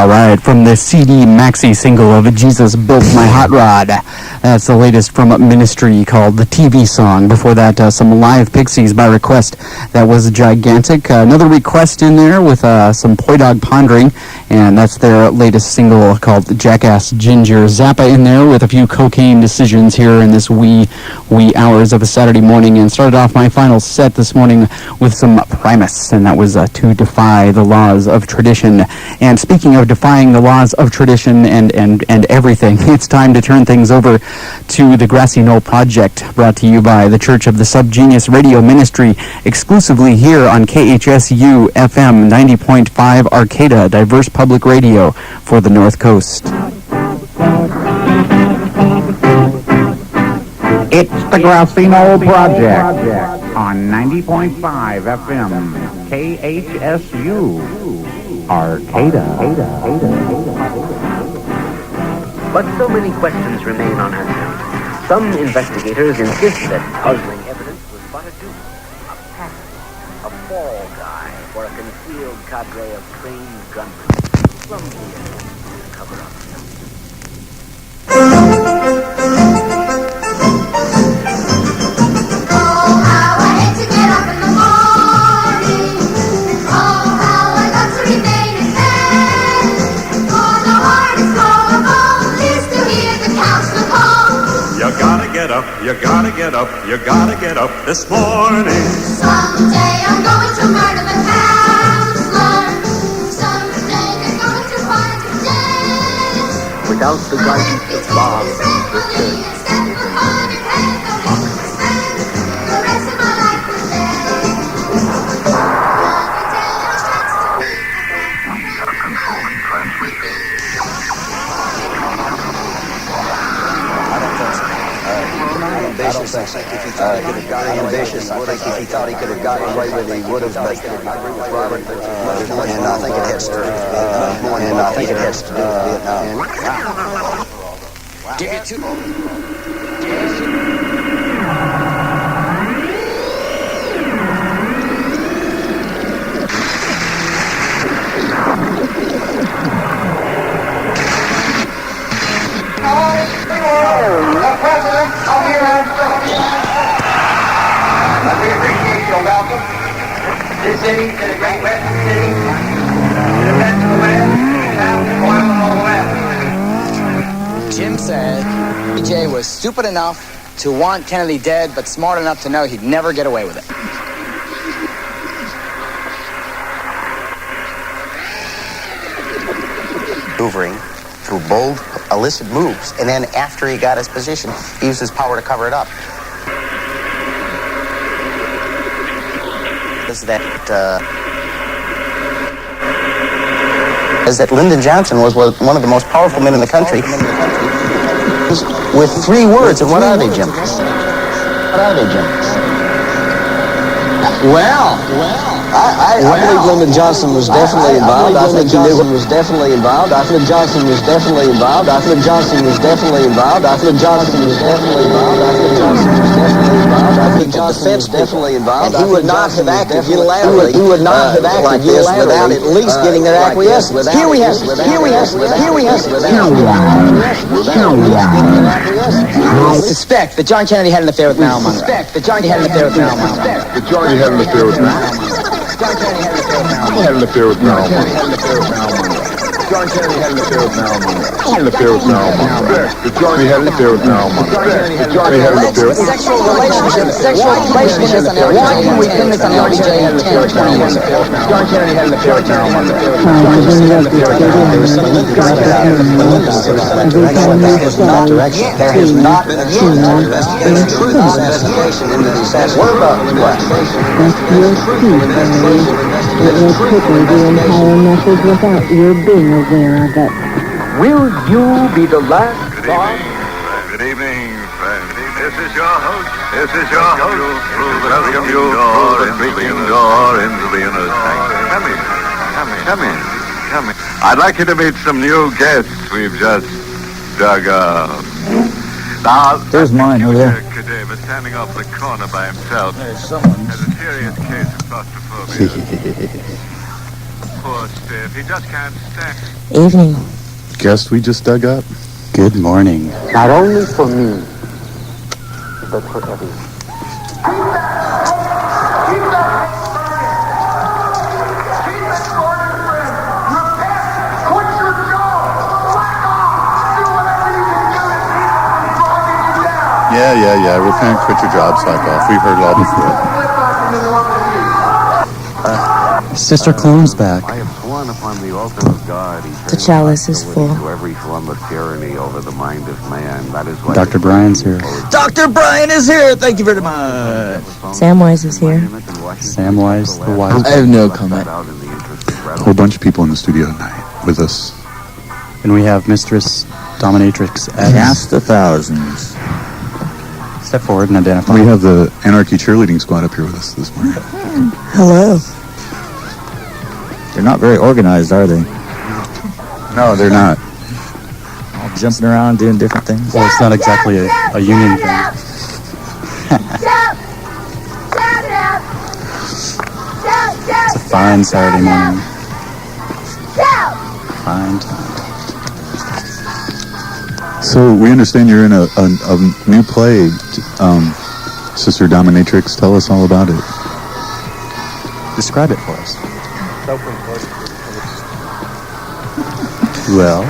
All right, from the CD maxi single of Jesus Built My Hot Rod. That's the latest from Ministry called the TV song. Before that, some live Pixies by request. That was gigantic. Another request in there with some Poi Dog Pondering, and that's their latest single called Jackass Ginger. Zappa in there with a few cocaine decisions here in this wee hours of a Saturday morning, and started off my final set this morning with some Primus, and that was To Defy the Laws of Tradition. And speaking of defying the laws of tradition and everything, it's time to turn things over to the Grassy Knoll Project, brought to you by the Church of the Subgenius Radio Ministry, exclusively here on KHSU FM 90.5 Arcata, diverse public radio for the North Coast. It's the Grassy Knoll Project on 90.5 FM, KHSU, Arcata. But so many questions remain unanswered. Some investigators insist that puzzling evidence was but a dupe, a pattern, a fall guy, or a concealed cadre of trained gunmen, clumsily attempting to cover up something. You gotta get up, you gotta get up this morning. Someday I'm going to murder the counselor. Someday they're going to find me dead. Without the guidance of Bob, the church the rest of my life is Controlling transmission. I think if he thought he could have gotten ambitious, I think if he thought he could have gotten away with it, he would have. But I agree with Robert. And I think it has to. And I think it has to do with Vietnam. Give it to. The President of the United States. Let me appreciate your welcome. This city is a great western city. To the best of the West, south, oil, and all the West. Jim said EJ was stupid enough to want Kennedy dead, but smart enough to know he'd never get away with it. Maneuvering through bold, illicit moves, and then after he got his position, he used his power to cover it up. Is that Lyndon Johnson was one of the most powerful men in the country. With 3 words, and what are they, Jim? What are they, Jim? Well. I believe Lyndon Johnson was definitely involved. I think Johnson was definitely involved. I think Johnson was definitely involved. I think Johnson was definitely involved. I think Johnson was definitely involved. I think Johnson was definitely involved. I think Johnson was definitely involved. And he would not have acted unilaterally. He would not have acted unilaterally without at least getting their acquiescence. Here we have. I suspect that John Kennedy had an affair with Marilyn Monroe. That John Kennedy had an affair with Marilyn Monroe. That Johnny had an affair with Marilyn Monroe. John Kennedy had an affair with Marilyn Monroe. Had an affair with Marilyn Monroe. John Kennedy had an affair with Marilyn Monroe. Had an affair with Marilyn Monroe. That Johnny had an affair with Marilyn Monroe. That Johnny had an affair with sexual relationships on LBJ. Why can we pin this on LBJ 10 or 20 years ago? John Kennedy had an affair with Marilyn Monroe. There has not been a true investigation into the assassination. What about the It will quickly the entire message without your being aware of it. Will you be the last thought? Good evening, friends. This is your host. Through the creaking door into the inner sanctum. Come in. I'd like you to meet some new guests we've just dug up. Now, There's mine over there. Kadeva standing off the corner by himself. There's someone. Has a serious case of claustrophobia. Poor stiff. He just can't stand. Evening. Guest we just dug up. Good morning. Not only for me, but for everyone. Yeah. Repent, quit your job, slack off. We've heard it all before. Sister Clone's back. I have sworn upon the altar of God. The chalice is full. To every form of tyranny over the mind of man. That is why Dr. Bryan's here. Dr. Bryan is here. Thank you very much. Samwise is here. Samwise the Wise. I have no comment. A whole bunch of people in the studio tonight with us. And we have Mistress Dominatrix as... Cast the thousands. Step forward and identify. We have the Anarchy Cheerleading Squad up here with us this morning. Hello. They're not very organized, are they? No, they're not. All jumping around doing different things. Well, it's not exactly a union thing. It's a fine Saturday morning. Fine time. So we understand you're in a new play. Sister Dominatrix, tell us all about it. Describe it for us. Well,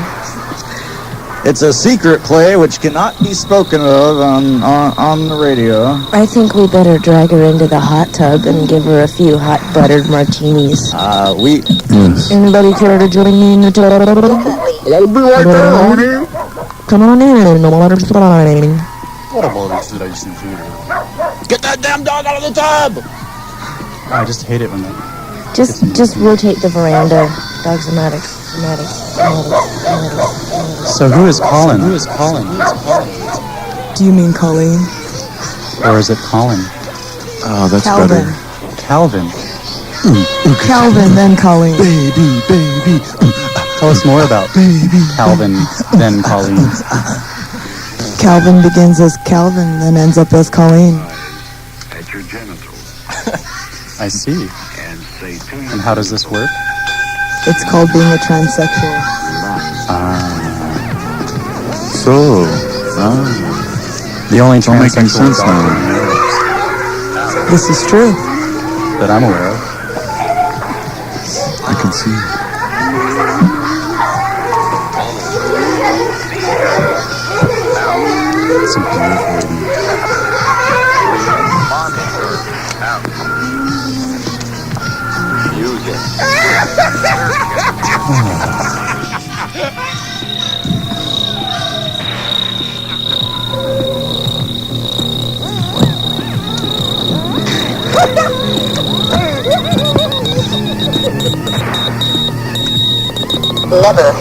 It's a secret play which cannot be spoken of on the radio. I think we better drag her into the hot tub and give her a few hot buttered martinis. Yes. Anybody care to join me in the tub? I'll be right there, honey. Come on in, the water's fine. Get that damn dog out of the tub! I just hate it when they... Just rotate the veranda. Dogs are medics. So who is Colin? Do you mean Colleen? Or is it Colin? Oh, that's Calvin. better. Calvin. Calvin, then Colleen. Baby. Tell us more about Calvin, then Colleen. Calvin begins as Calvin, then ends up as Colleen. At your genitals. I see. And say to you. And how does this work? It's called being a transsexual. The only It's all making transsexual sense dog now. This is true. that I'm aware of. I can see. It's a beautiful evening. Never.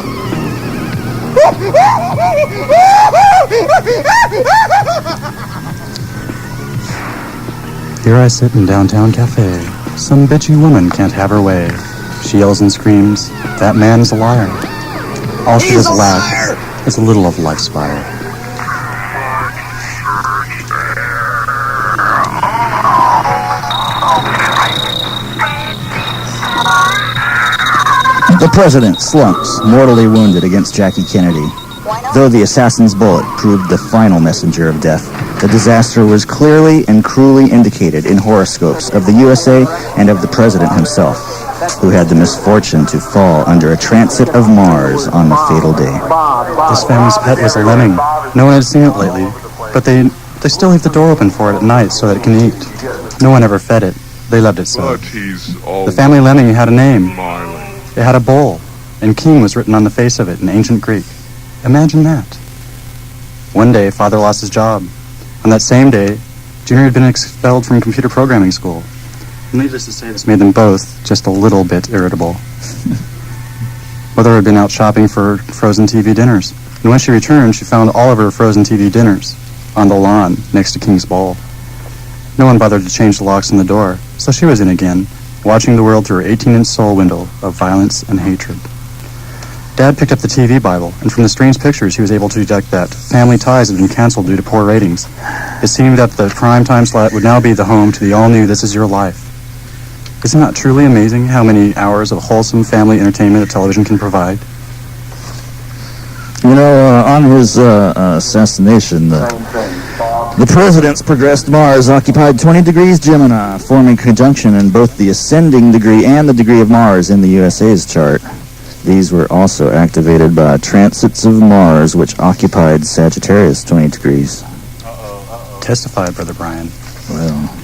Here I sit in downtown cafe. Some bitchy woman can't have her way. She yells and screams, "That man's a liar." All she does laugh is a little of life's fire. The president slumps, mortally wounded against Jackie Kennedy. Though the assassin's bullet proved the final messenger of death, the disaster was clearly and cruelly indicated in horoscopes of the USA and of the president himself, who had the misfortune to fall under a transit of Mars on the fatal day. This family's pet was a lemming. No one had seen it lately, but they still leave the door open for it at night so that it can eat. No one ever fed it. They loved it so. The family lemming had a name. It had a bowl, and king was written on the face of it in ancient Greek. Imagine that. One day, father lost his job. On that same day, Junior had been expelled from computer programming school. Needless to say, this made them both just a little bit irritable. Mother had been out shopping for frozen TV dinners, and when she returned, she found all of her frozen TV dinners on the lawn next to King's bowl. No one bothered to change the locks on the door, so she was in again, watching the world through her 18-inch soul window of violence and hatred. Dad picked up the TV Bible, and from the strange pictures, he was able to deduct that Family Ties had been canceled due to poor ratings. It seemed that the primetime slot would now be the home to the all-new This Is Your Life. Isn't that truly amazing how many hours of wholesome family entertainment a television can provide? You know, on his assassination, the president's progressed Mars occupied 20 degrees Gemini, forming conjunction in both the ascending degree and the degree of Mars in the USA's chart. These were also activated by transits of Mars, which occupied Sagittarius 20 degrees. Testify, Brother Brian. Well,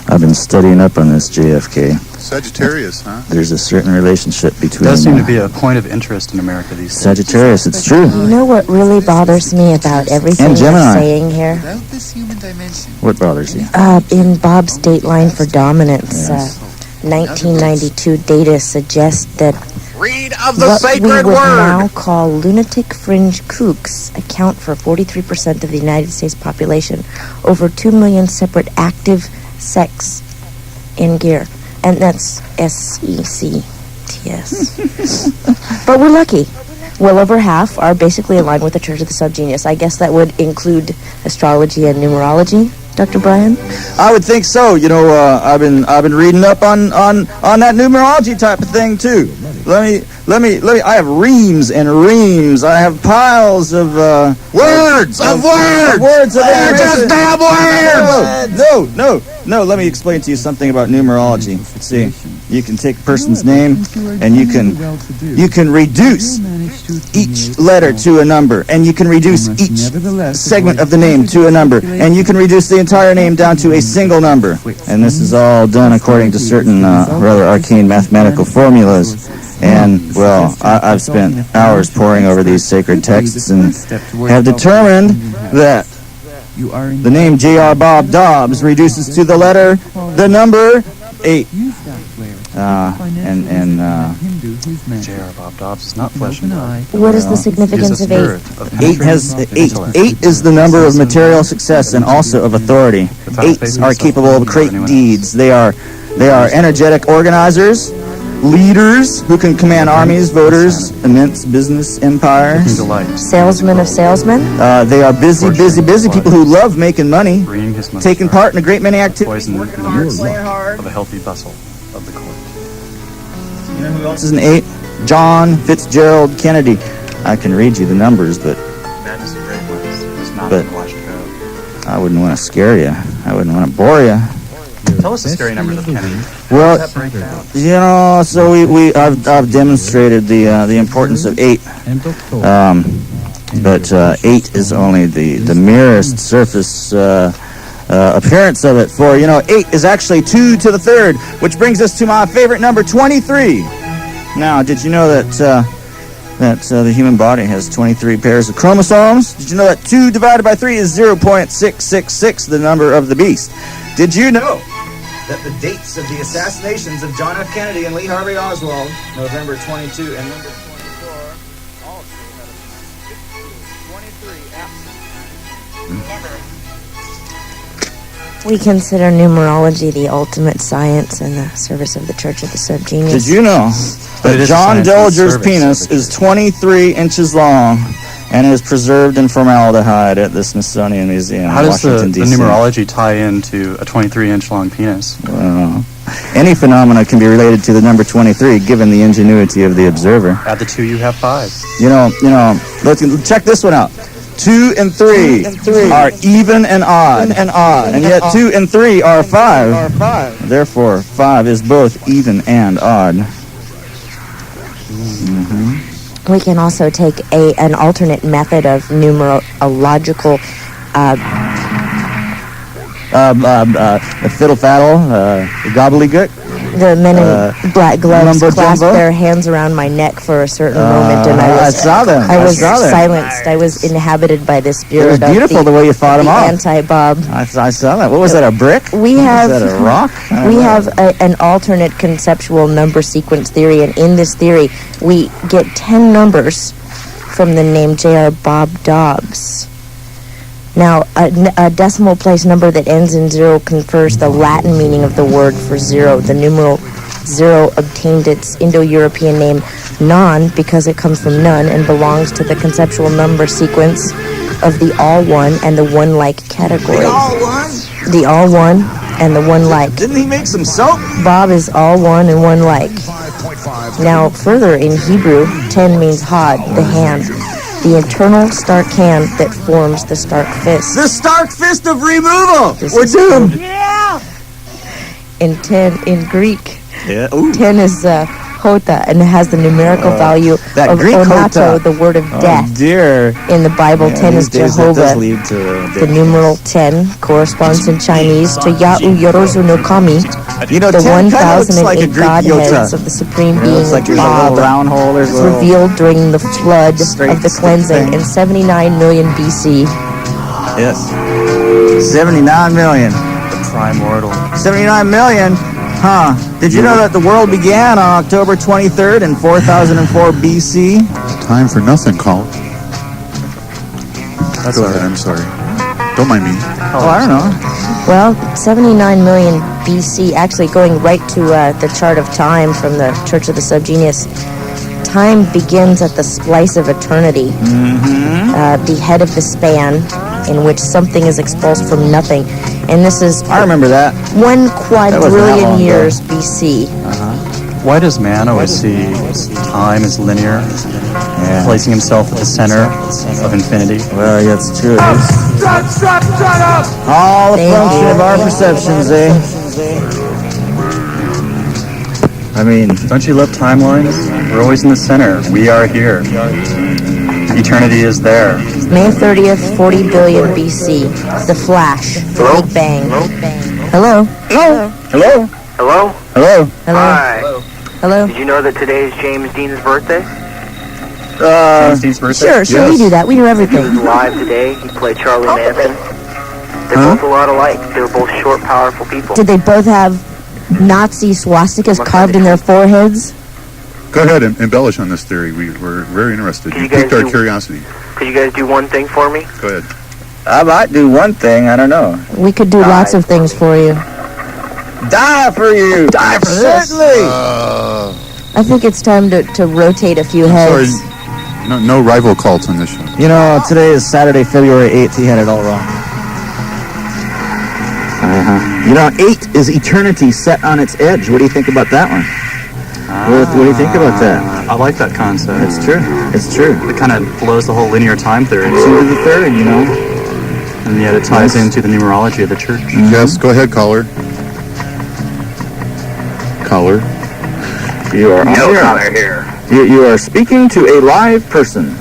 I've been studying up on this JFK. Sagittarius, huh? There's a certain relationship between... It does seem to be a point of interest in America these days. Sagittarius, it's true. You know what really bothers me about everything And you're Gemini. saying here? What bothers you? In Bob's Dateline for Dominance, 1992 data suggests that Read what of we would now call lunatic fringe kooks account for 43% of the United States population, over 2 million separate active sex in gear, and that's SECTS. But we're lucky. Well over half are basically aligned with the Church of the Subgenius. I guess that would include astrology and numerology, Dr. Brian? I would think so. You know, I've been reading up on that numerology type of thing too. Let me. I have reams and reams. I have piles of words. Words. They're just damn words. No. Let me explain to you something about numerology. See, you can take a person's name and you can reduce each letter to a number, and you can reduce each segment of the name to a number, and you can reduce the entire name down to a single number. And this is all done according to certain rather arcane mathematical formulas. And, well, I've spent hours poring over these sacred texts and have determined that the name J.R. Bob Dobbs reduces to the number 8. J.R. Bob Dobbs is not flesh and blood. What is the significance of 8? 8 has 8. 8 is the number of material success and also of authority. 8s are capable of great deeds. They are energetic organizers, leaders who can command armies, voters, immense business empires. Salesmen of salesmen? They are busy people who love making money, taking part in a great many activities. Poison in the hearts of a healthy bustle of the court. You know who else is an 8? John Fitzgerald Kennedy. I can read you the numbers, but I wouldn't want to scare you. I wouldn't want to bore you. Tell us the scary numbers of Kennedy. Well, you know, so I've demonstrated the importance of 8. But 8 is only the merest surface appearance of it. For, you know, 8 is actually 2 to the 3rd, which brings us to my favorite number, 23. Now, did you know that the human body has 23 pairs of chromosomes? Did you know that 2 divided by 3 is 0.666, the number of the beast? Did you know that the dates of the assassinations of John F. Kennedy and Lee Harvey Oswald, November 22 and November 24, all have 23 We consider numerology the ultimate science in the service of the Church of the Subgenius. Did you know that John Dillinger's penis is 23 inches long and is preserved in formaldehyde at the Smithsonian Museum How in does Washington, the D.C.? numerology tie into a 23-inch long penis? Well, any phenomena can be related to the number 23, given the ingenuity of the observer. Add the 2, you have 5. You know, let's check this one out. 2 and 3 are even and odd, and yet 2 and 3 are 5. Therefore, 5 is both even and odd. We can also take an alternate method of numerological fiddle-faddle, gobbledygook. The men in black gloves clasped their hands around my neck for a certain moment, and I saw them. I was silenced. I was inhabited by the spirit. It was beautiful the way you fought him off. Anti-Bob. I saw that. What was that? A brick? We have. Was that a rock? We have an alternate conceptual number sequence theory, and in this theory, we get 10 numbers from the name J.R. Bob Dobbs. Now, a decimal place number that ends in 0 confers the Latin meaning of the word for 0. The numeral 0 obtained its Indo-European name non because it comes from none and belongs to the conceptual number sequence of the all one and the one-like category. The all one and the one like. Didn't he make some soap? Bob is all one and one like. Now, further in Hebrew, 10 means Hod, the hand, the internal stark hand that forms the stark fist. The stark fist of removal! We're doomed! Yeah! In 10, in Greek, Yeah. 10 is hota, and it has the numerical value that of Greek onato, hota. the word of death. Oh, dear. In the Bible, 10 is These days that Jehovah. does lead to The numeral 10 corresponds in Chinese to Ya'u Yorozu no Kami, You know, the 10 kind of looks like a 1008 Greek godheads yota. of the supreme You know, being it's like there's a little Bob, brown hole, there's a little revealed during the flood straight of the stick cleansing thing. in 79 million BC. Yes. 79 million. The primordial. 79 million? Huh. Did you know that the world began on October 23rd in 4004 BC? Time for nothing, Colin. That's Go all ahead, right. I'm sorry. Don't mind me. Oh, I don't know. Well, 79 million BC, actually going right to the chart of time from the Church of the Subgenius. Time begins at the splice of eternity, the head of the span, in which something is expulsed from nothing. And this is I remember that. 1 that quadrillion long ago. years BC. Why does man always see time as linear, placing himself at the center of infinity? Well, yeah, it's true. Shut up! All the Thank function you. of our perceptions, eh? I mean, Don't you love timelines? We're always in the center. We are here. Eternity is there. May 30th, 40 billion BC. The Flash. The Big Bang. Hello? hello? Hello? Hello? Hello? Hello? Hi. Hello? Did you know that today is James Dean's birthday? Steve's birthday? Sure, we Yes. do that. We do everything. He's alive today. He played Charlie Manson. They're both a lot alike. They're both short, powerful people. Did they both have Nazi swastikas carved in their foreheads? Go ahead and embellish on this theory. We're very interested. Can You you guys piqued our do- curiosity. Could you guys do one thing for me? Go ahead. I might do one thing, I don't know. We could do lots of things for you. Die for you! Die for this! Certainly! I think it's time to rotate a few Sorry, heads. no rival cults on this show. You know, today is Saturday, February 8th. He had it all wrong. You know, 8 is eternity set on its edge. What do you think about that one? What do you think about that? I like that concept. It's true. It's true. It kind of blows the whole linear time theory. 2 to the third, you know. And yet it ties into the numerology of the church. Yes, go ahead, caller. Caller. You are No on color here. You are speaking to a live person.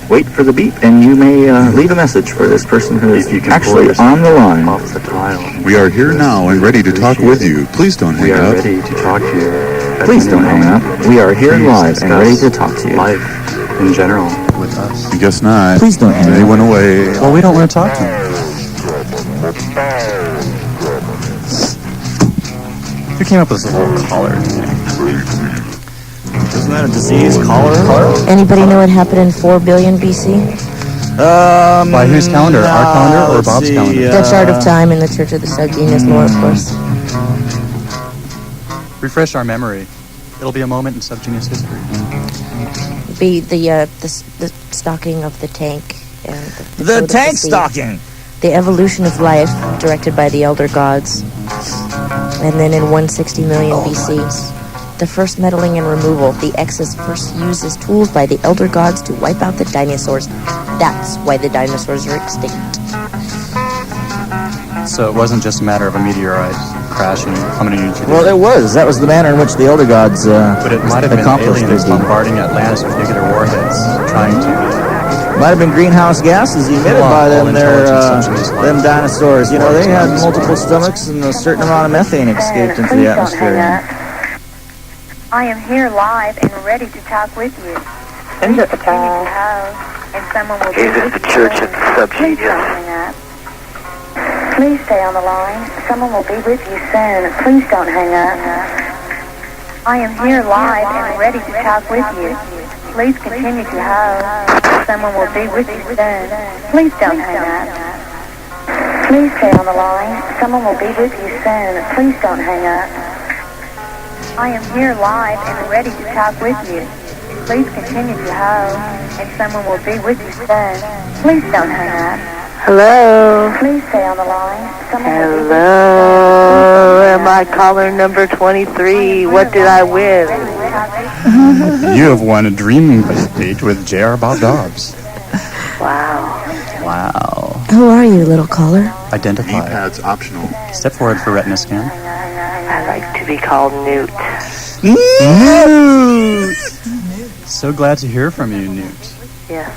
Wait for the beep, and you may leave a message for this person who is You can actually voice on the line. off the dial. We are here now and ready to talk with you. Please don't We hang are up. ready to talk to you. At Please any don't hang moment. up. We are here Please live and ready to discuss talk to you. Life in general with us. I guess not. Please don't hang They up. went away. Well, we don't want to talk to him. Who came up with this whole collar thing? Isn't that a disease? Cholera? Anybody know what happened in 4 billion BC? By whose calendar? Our calendar or let's Bob's see, calendar? The chart of time in the Church of the Subgenius lore, of course. Refresh our memory. It'll be a moment in subgenius history. Be the stocking of the tank and the foot The of tank sea. stocking. The evolution of life, directed by the elder gods. And then in 160 million BC, the first meddling and removal. The X's first used as tools by the elder gods to wipe out the dinosaurs. That's why the dinosaurs are extinct. So it wasn't just a matter of a meteorite crashing, coming into the Well, it was. That was the manner in which the elder gods But it might have been accomplished aliens their deed. bombarding Atlantis with nuclear warheads, trying to... Might have been greenhouse gases emitted Well, by all them intelligence subsidies life. them dinosaurs. You know, they had multiple stomachs and a certain amount of methane escaped into the atmosphere. I am here live and ready to talk with you. Please continue to hold, and someone will be Is this with the you Church soon. of the Please don't Subgenius? hang up. Please stay on the line. Someone will be with you soon. Please don't hang up. I am here live and ready to talk with you. Please continue to hold. Someone will be with you soon. Please don't hang up. Please stay on the line. Someone will be with you soon. Please don't hang up. I am here live and ready to talk with you. Please continue to hold, and someone will be with you soon. Please don't hang up. Hello. Please stay on the line. Hello. Am I caller number 23? What did I win? You have won a dream date with J.R. Bob Dobbs. Wow. Wow. Who are you, little caller? Identify. E-pad's optional. Step forward for retina scan. I like to be called Newt. Newt! So glad to hear from you, Newt. Yes.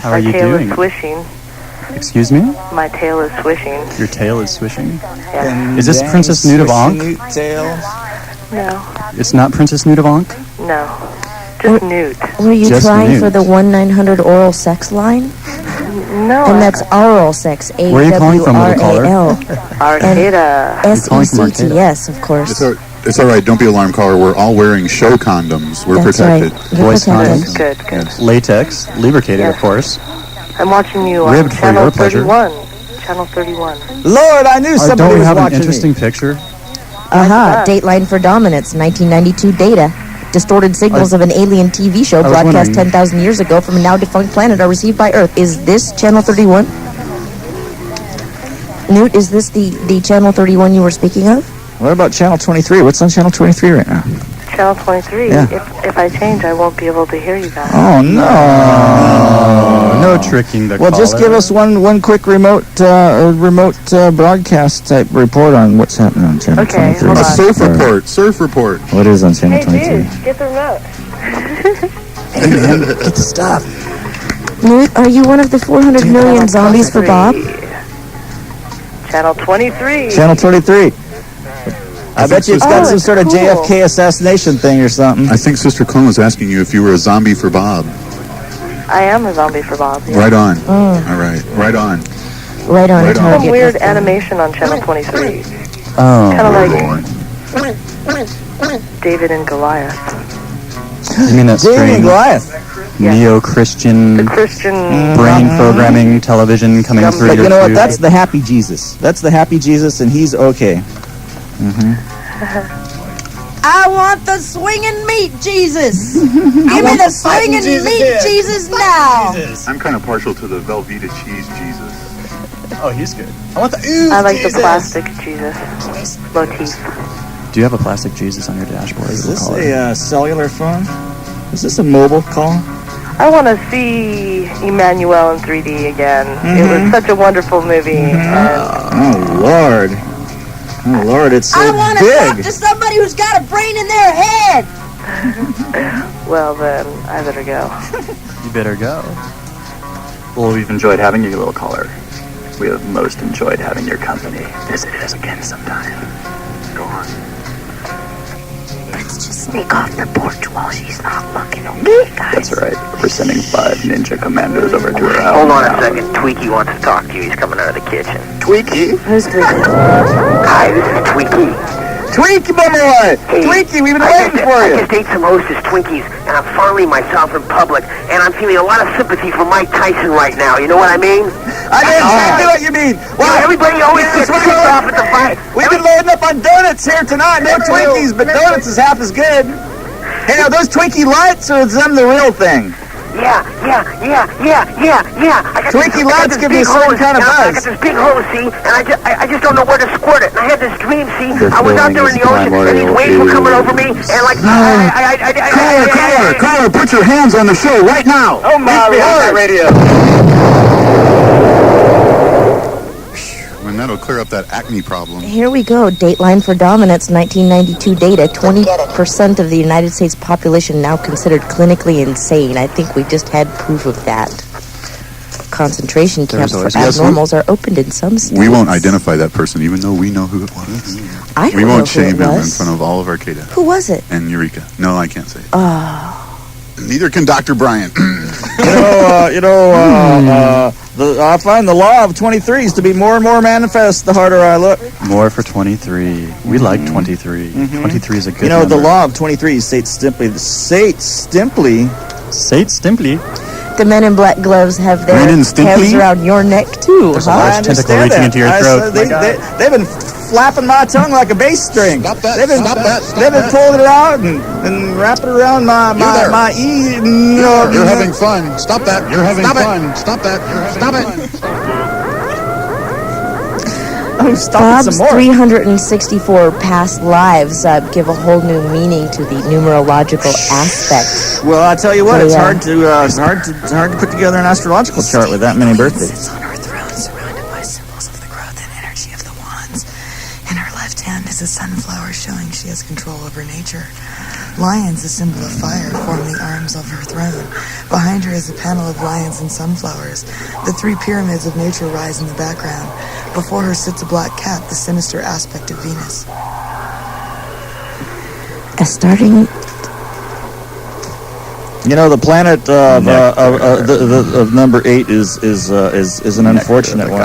How are you doing? My tail is swishing. Excuse me? My tail is swishing. Your tail is swishing? Yeah. Is this Princess Newt of Ankh? No. It's not Princess Newt of Ankh? No. Just Newt. Were you Just trying Newt. for the 1-900 oral sex line? No. And that's oral sex. Where are you calling from, little caller? Arcata. SECTS, of course. It's all right. Don't be alarmed, caller. We're all wearing show condoms. We're That's protected. right. You're Voice protected. condoms. Good. Latex. Lubricated, of course. I'm watching you on Ribbed for Channel your pleasure. 31. Channel 31. Lord, I knew somebody Don't we was have an watching interesting me. picture? Aha, Dateline for Dominance, 1992 data. Distorted signals of an alien TV show I was broadcast wondering. 10,000 years ago from a now defunct planet are received by Earth. Is this Channel 31? Newt, is this the Channel 31 you were speaking of? What about Channel 23? What's on Channel 23 right now? Channel 23. Yeah. If I change, I won't be able to hear you guys. Oh, no. No tricking the Well, caller. just give us one quick remote broadcast type report on what's happening on Channel 23. hold A on. surf report. Surf report. What is on Channel Hey, 23? dude, get the remote. Get the stuff. Newt, are you one of the 400 million zombies for Bob? Channel 23. Channel 23. I bet you it's got some sort of cool. JFK assassination thing or something. I think Sister Clone was asking you if you were a zombie for Bob. I am a zombie for Bob. Yeah. Right on. All right. Right on. Right on Right on. target. Some weird animation on Channel 23. Oh. Kind of like David and Goliath. You mean that David and strange Goliath. neo-Christian The Christian. brain programming television coming through But your you know what? tube? That's the happy Jesus. That's the happy Jesus, and he's okay. I want the swinging meat Jesus. Give me the swinging meat Jesus now. I'm kind of partial to the Velveeta cheese Jesus. Oh, he's good. I want the ooze I like Jesus. the plastic Jesus motif. Do you have a plastic Jesus on your dashboard? Is little this caller? a cellular phone? Is this a mobile call? I want to see Emmanuel in 3D again. It was such a wonderful movie. And Oh, Lord. Oh, Lord, it's so I want to talk big. to somebody who's got a brain in their head. well, then I better go. You better go. Well, we've enjoyed having you, little caller. We have most enjoyed having your company. Visit us again sometime. Go on. Let's just sneak off the porch while she's not looking, okay, guys? That's right. We're sending 5 ninja commandos over to her house. Hold on a second. Tweaky wants to talk to you. He's coming out of the kitchen. Tweaky? Who's Tweaky? Hi, this is Tweaky. Tweaky, my boy! Hey, Tweaky, we've been waiting for I you. just ate some Hostess Twinkies, and I'm finally myself in public, and I'm feeling a lot of sympathy for Mike Tyson right now. You know what I mean? I know exactly what you mean. Well, everybody always gets pissed off at the fight. We've been loading up on donuts here tonight. No Twinkies, but donuts is half as good. Hey, are those Twinkie Lights, or is them the real thing? Yeah. I got Twinkie I got Lights this give you big a certain hose. kind of Now, I buzz. got this big hose, see, and I just don't know where to squirt it. And I had this dream, see, I was out there in the ocean, and these waves were coming over me, and like, Caller, put your hands on the show right now. Oh, my Lord. Radio. And that'll clear up that acne problem. Here we go. Dateline for Dominance, 1992 data. 20% of the United States population now considered clinically insane. I think we just had proof of that. Concentration camps for always- Yes, we- abnormals are opened in some states. We won't identify that person, even though we know who it was. I don't We know won't who it shame him in was. front of all of Arcata. Who was it? And Eureka. No, I can't say it. Oh. Neither can Dr. Bryant. I find the law of 23s to be more and more manifest the harder I look. More for 23. We like 23. 23 is a good You know, number. the law of 23 states simply, The men in black gloves have their Men in hands Stimpy? around your neck, too. There's a huh? large tentacle reaching into your throat. They've been flapping my tongue like a bass string. Stop that, They've been, stop that, They've been pulling it out and wrapping it around my E. You're having fun. Stop that. You're having fun. Stop that. Stop it. Oh, stop Bob's some more. 364 past lives give a whole new meaning to the numerological aspect. Well, I tell you what, it's Yeah. hard to put together an astrological chart with that many birthdays. On her throne, surrounded by symbols of the growth and energy of the wands. In her left hand is a sunflower showing she has control over nature. Lions, a symbol of fire, form the arms of her throne. Behind her is a panel of lions and sunflowers. The three pyramids of nature rise in the background. Before her sits a black cat, the sinister aspect of Venus. You know, the planet of number 8 is an unfortunate one.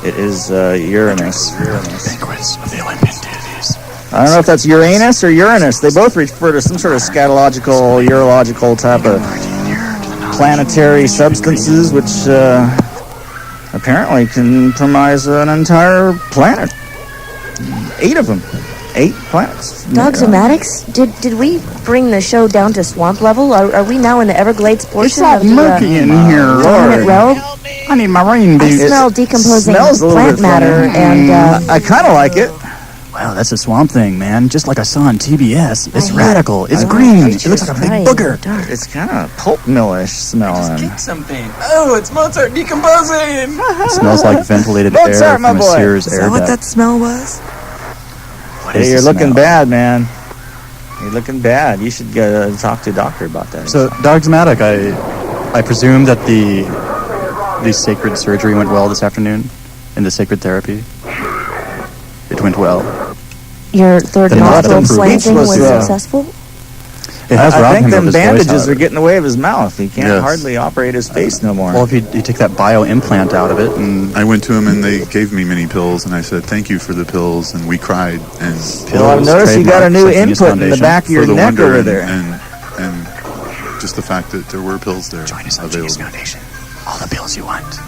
It is Uranus. Banquets of the Olympian deities. I don't know if that's Uranus or Uranus. They both refer to some sort of scatological, urological type of planetary substances, which apparently can comprise an entire planet. 8 of them. 8 planets. Dogsomatics, did we bring the show down to swamp level? Are we now in the Everglades portion all of the murky in here, dominant Lord. realm? I need my rain I boots. smell decomposing smells a little plant bit matter, funny. and I kind of like it. Wow, that's a swamp thing, man. Just like I saw on TBS. It's I radical. It's hear- green. I It looks like a big try booger. dark. It's kind of pulp mill-ish smelling. Something. Oh, it's Mozart decomposing. It smells like ventilated air Mozart, my from a boy. Sears Is air that what duct. that smell was? What Hey, is you're the looking smell? bad, man. You're looking bad. You should go talk to a doctor about that. So, Dogsmatic, I presume that the sacred surgery went well this afternoon in the sacred therapy. It went well. your third Then nostril nothing slanting was was, successful? It has I robbed think him of them his voice, bandages however. are getting away of his mouth. He can't Yes. hardly operate his face no more. Well, if you take that bio implant out of it, and I went to him and they gave me many pills, and I said thank you for the pills, and we cried. And Well, I've noticed you got a new Trademark, Symphonious input in the Foundation. back of your for the neck wonder over and, there. and just the fact that there were pills there Join us on Genius available. Foundation. All the pills you want.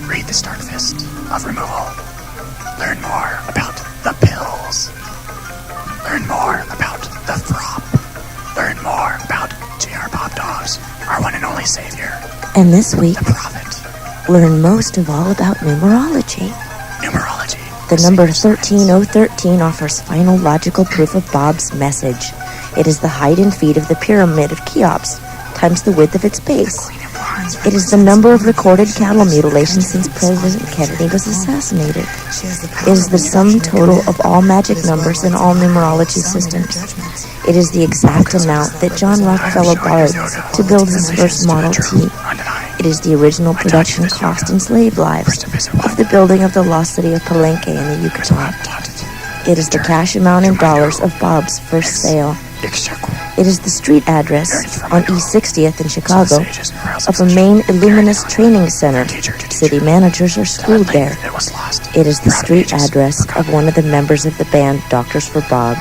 Read the Stark Fist of Removal. Learn more about the pills. Learn more about the Throp. Learn more about J.R. Bob Dobbs, our one and only savior, And this week, the prophet. learn most of all about numerology. Numerology. The number 13013 offers final logical proof of Bob's message. It is the height and feet of the pyramid of Cheops, times the width of its base. It is the number of recorded cattle mutilations since President Kennedy was assassinated. It is the sum total of all magic numbers in all numerology systems. It is the exact amount that John Rockefeller borrowed to build his first Model T. It is the original production cost in slave lives of the building of the lost city of Palenque in the Yucatan. It is the cash amount in dollars of Bob's first sale. It is the street address on East 60th in Chicago of a main Illuminous training center. City managers are schooled there. It is the street address of one of the members of the band Doctors for Bob.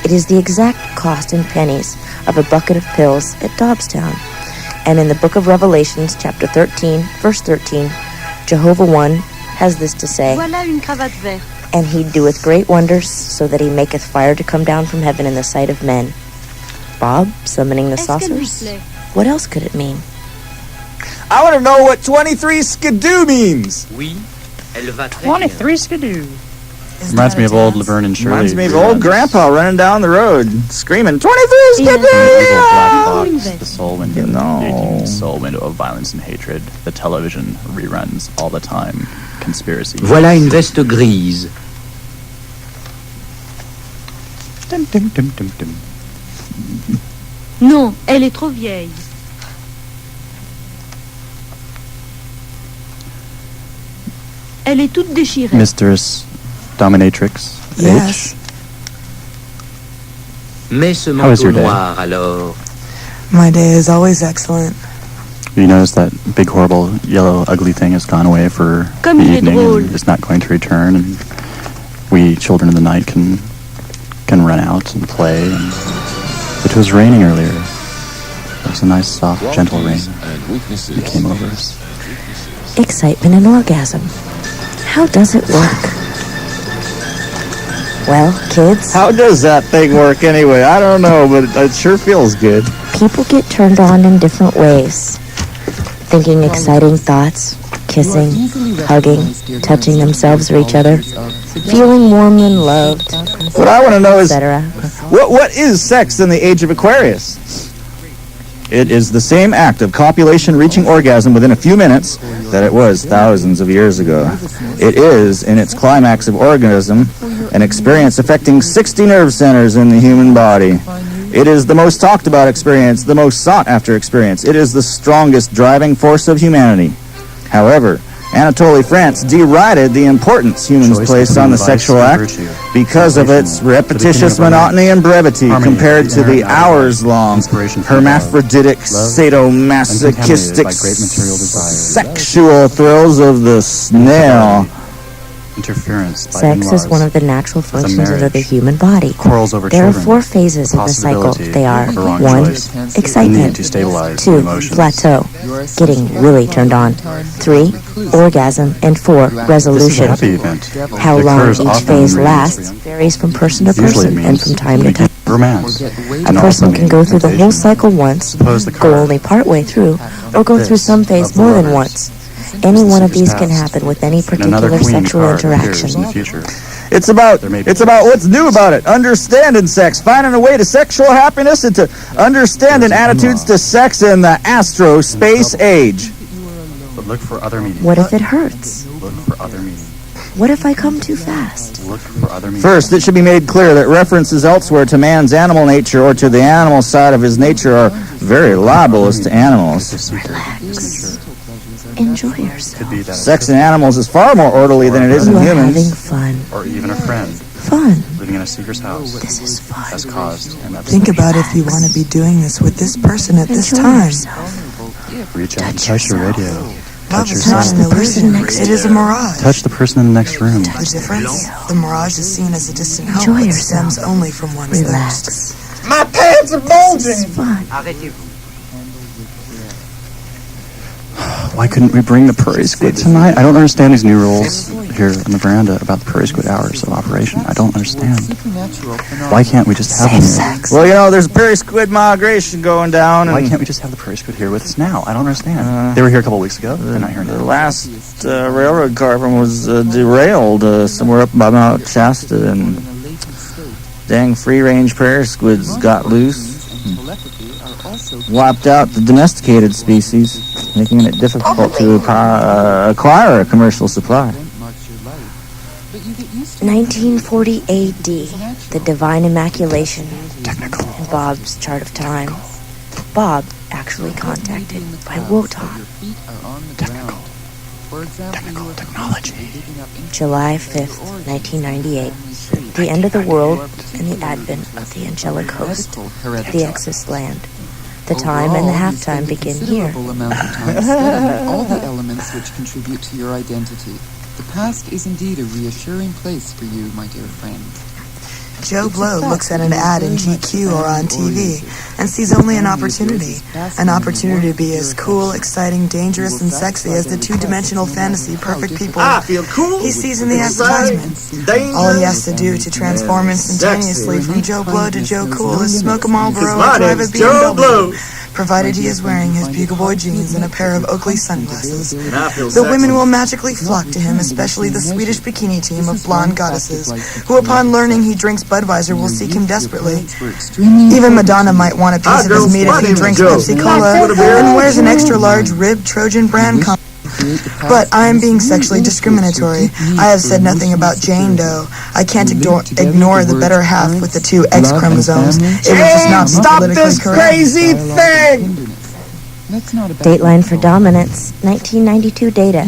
It is the exact cost in pennies of a bucket of pills at Dobbstown. And in the book of Revelations, chapter 13, verse 13, Jehovah One has this to say, Voilà une cravate verte. and he doeth great wonders, so that he maketh fire to come down from heaven in the sight of men. Bob, summoning the Est-ce qu'elle lui saucers? plaît? What else could it mean? I want to know what 23 skidoo means. Oui, elle va très 23 skidoo. Reminds me of old Laverne and Shirley. Reminds me of old grandpa running down the road screaming 23 Evil black skidoo. box, the soul window, the 18 soul window of violence and hatred. The television reruns all the time. Conspiracy. Voilà une veste grise. Dum, dum, dum, dum, dum. Non, elle est trop vieille. Elle est toute déchirée. Mistress Dominatrix Yes. H. Mets ce How was manteau your day? noir alors. My day is always excellent. You notice that big, horrible, yellow, ugly thing has gone away for Comme the il est evening drôle. and is not going to return. And we, children of the night, can run out and play. And it was raining earlier. It was a nice, soft, gentle rain that came over us. Excitement and orgasm. How does it work? Well, kids, How does that thing work anyway? I don't know, but it sure feels good. people get turned on in different ways. Thinking exciting thoughts, kissing, hugging, touching themselves or each other, feeling warm and loved, What I want to know is, etc. what is sex in the age of Aquarius? It is the same act of copulation reaching orgasm within a few minutes that it was thousands of years ago. It is, in its climax of orgasm, an experience affecting 60 nerve centers in the human body. It is the most talked about experience, the most sought after experience. It is the strongest driving force of humanity. However, Anatole France derided the importance humans place on the sexual act because of its repetitious monotony and brevity compared to the hours-long hermaphroditic, sadomasochistic sexual thrills of the snail. Interference by Sex is one of the natural functions of the human body. There are 4 phases in the cycle. They are 1. Excitement, 2. Plateau, getting really turned on, 3. Orgasm, and 4. Resolution. How long each phase lasts varies from person to person and from time to time. A person can go through the whole cycle once, go only partway through, or go through some phase more than once. Any one of these can happen with any particular sexual interaction. It's about what's new about it. Understanding sex, finding a way to sexual happiness, and to understanding attitudes to sex in the astro space age. But look for other meanings. What if it hurts? Look for other meanings. What if I come too fast? Look for other meanings. First, it should be made clear that references elsewhere to man's animal nature or to the animal side of his nature are very libelous to animals. Relax. Enjoy yourself. Sex in animals is far more orderly than it is in You are humans. having fun. Or even a friend. Fun. Living in a seeker's house. This is fun. Has caused an upset. Think about if you want to be doing this with this person at this Enjoy time. yourself. Reach out and touch your radio. Love Touch is yourself. not an illusion. It is a mirage. Touch the person in the next room. The difference? The mirage is seen as a distant hope, Enjoy but yourself. stems only from one's Relax. thirst. My pants are bulging! Fun. Why couldn't we bring the prairie squid tonight? I don't understand these new rules here on the veranda about the prairie squid hours of operation. I don't understand. Why can't we just have them? Sex. Well, you know, there's prairie squid migration going down. Why And can't we just have the prairie squid here with us now? I don't understand. They were here a couple weeks ago. They're not here the now. last railroad carbon was derailed somewhere up by Mount Shasta, and dang free-range prairie squids got loose. Wiped out the domesticated species, making it difficult to acquire a commercial supply. 1940 AD, the Divine Immaculation in Bob's chart of time. Bob actually contacted by Wotan. Technical technology. July 5th, 1998. The end of the world and the advent of the angelic host, the Exus land. The time and the halftime begin here. Amount of time studying all the elements which contribute to your identity. The past is indeed a reassuring place for you, my dear friend. Joe Blow looks at an ad in GQ or on TV and sees only an opportunity to be as cool, exciting, dangerous, and sexy as the two-dimensional fantasy perfect people he sees in the advertisement. All he has to do to transform instantaneously from Joe Blow to Joe Cool is smoke a Marlboro or drive a BMW, provided he is wearing his Bugle Boy jeans and a pair of Oakley sunglasses. The women will magically flock to him, especially the Swedish bikini team of blonde goddesses, who upon learning he drinks Budweiser will seek him desperately. Even Madonna might want a piece of his meat if he drinks Pepsi Cola and wears an extra-large ribbed Trojan brand condom. But I am being sexually discriminatory. I have said nothing about Jane Doe. I can't ignore the better half with the 2 X chromosomes. It would just not be Stop politically this correct. crazy thing! Dateline for dominance, 1992 data.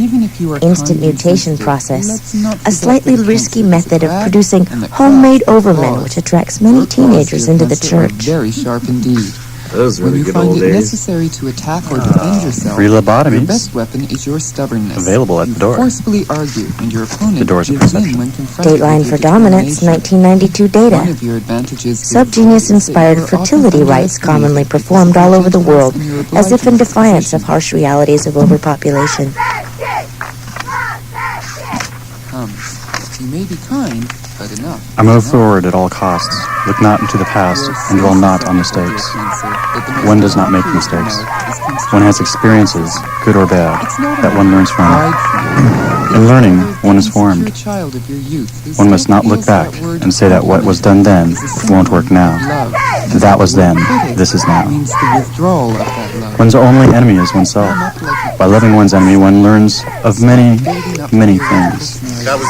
Instant mutation process. A slightly risky method of producing homemade overmen, which attracts many teenagers into the church. Very sharp indeed. Those were When the you good find old it days. necessary to attack or defend yourself, Free lobotomies. your best weapon is your stubbornness. Available at the door. Forcefully argue, and your opponent The doors of gives in perception. when confronted Dateline with for your dominance, determination. 1992 One data. of your advantages is Subgenius-inspired that you are often fertility rites underestimated commonly performed all over the world, as if in defiance of harsh realities of overpopulation. Come. You may be kind, but enough. I move forward at all costs. Look not into the past, and dwell not on mistakes. One does not make mistakes. One has experiences, good or bad, that one learns from. In learning, one is formed. One must not look back and say that what was done then won't work now. That was then, this is now. One's only enemy is oneself. By loving one's enemy, one learns of many, many things.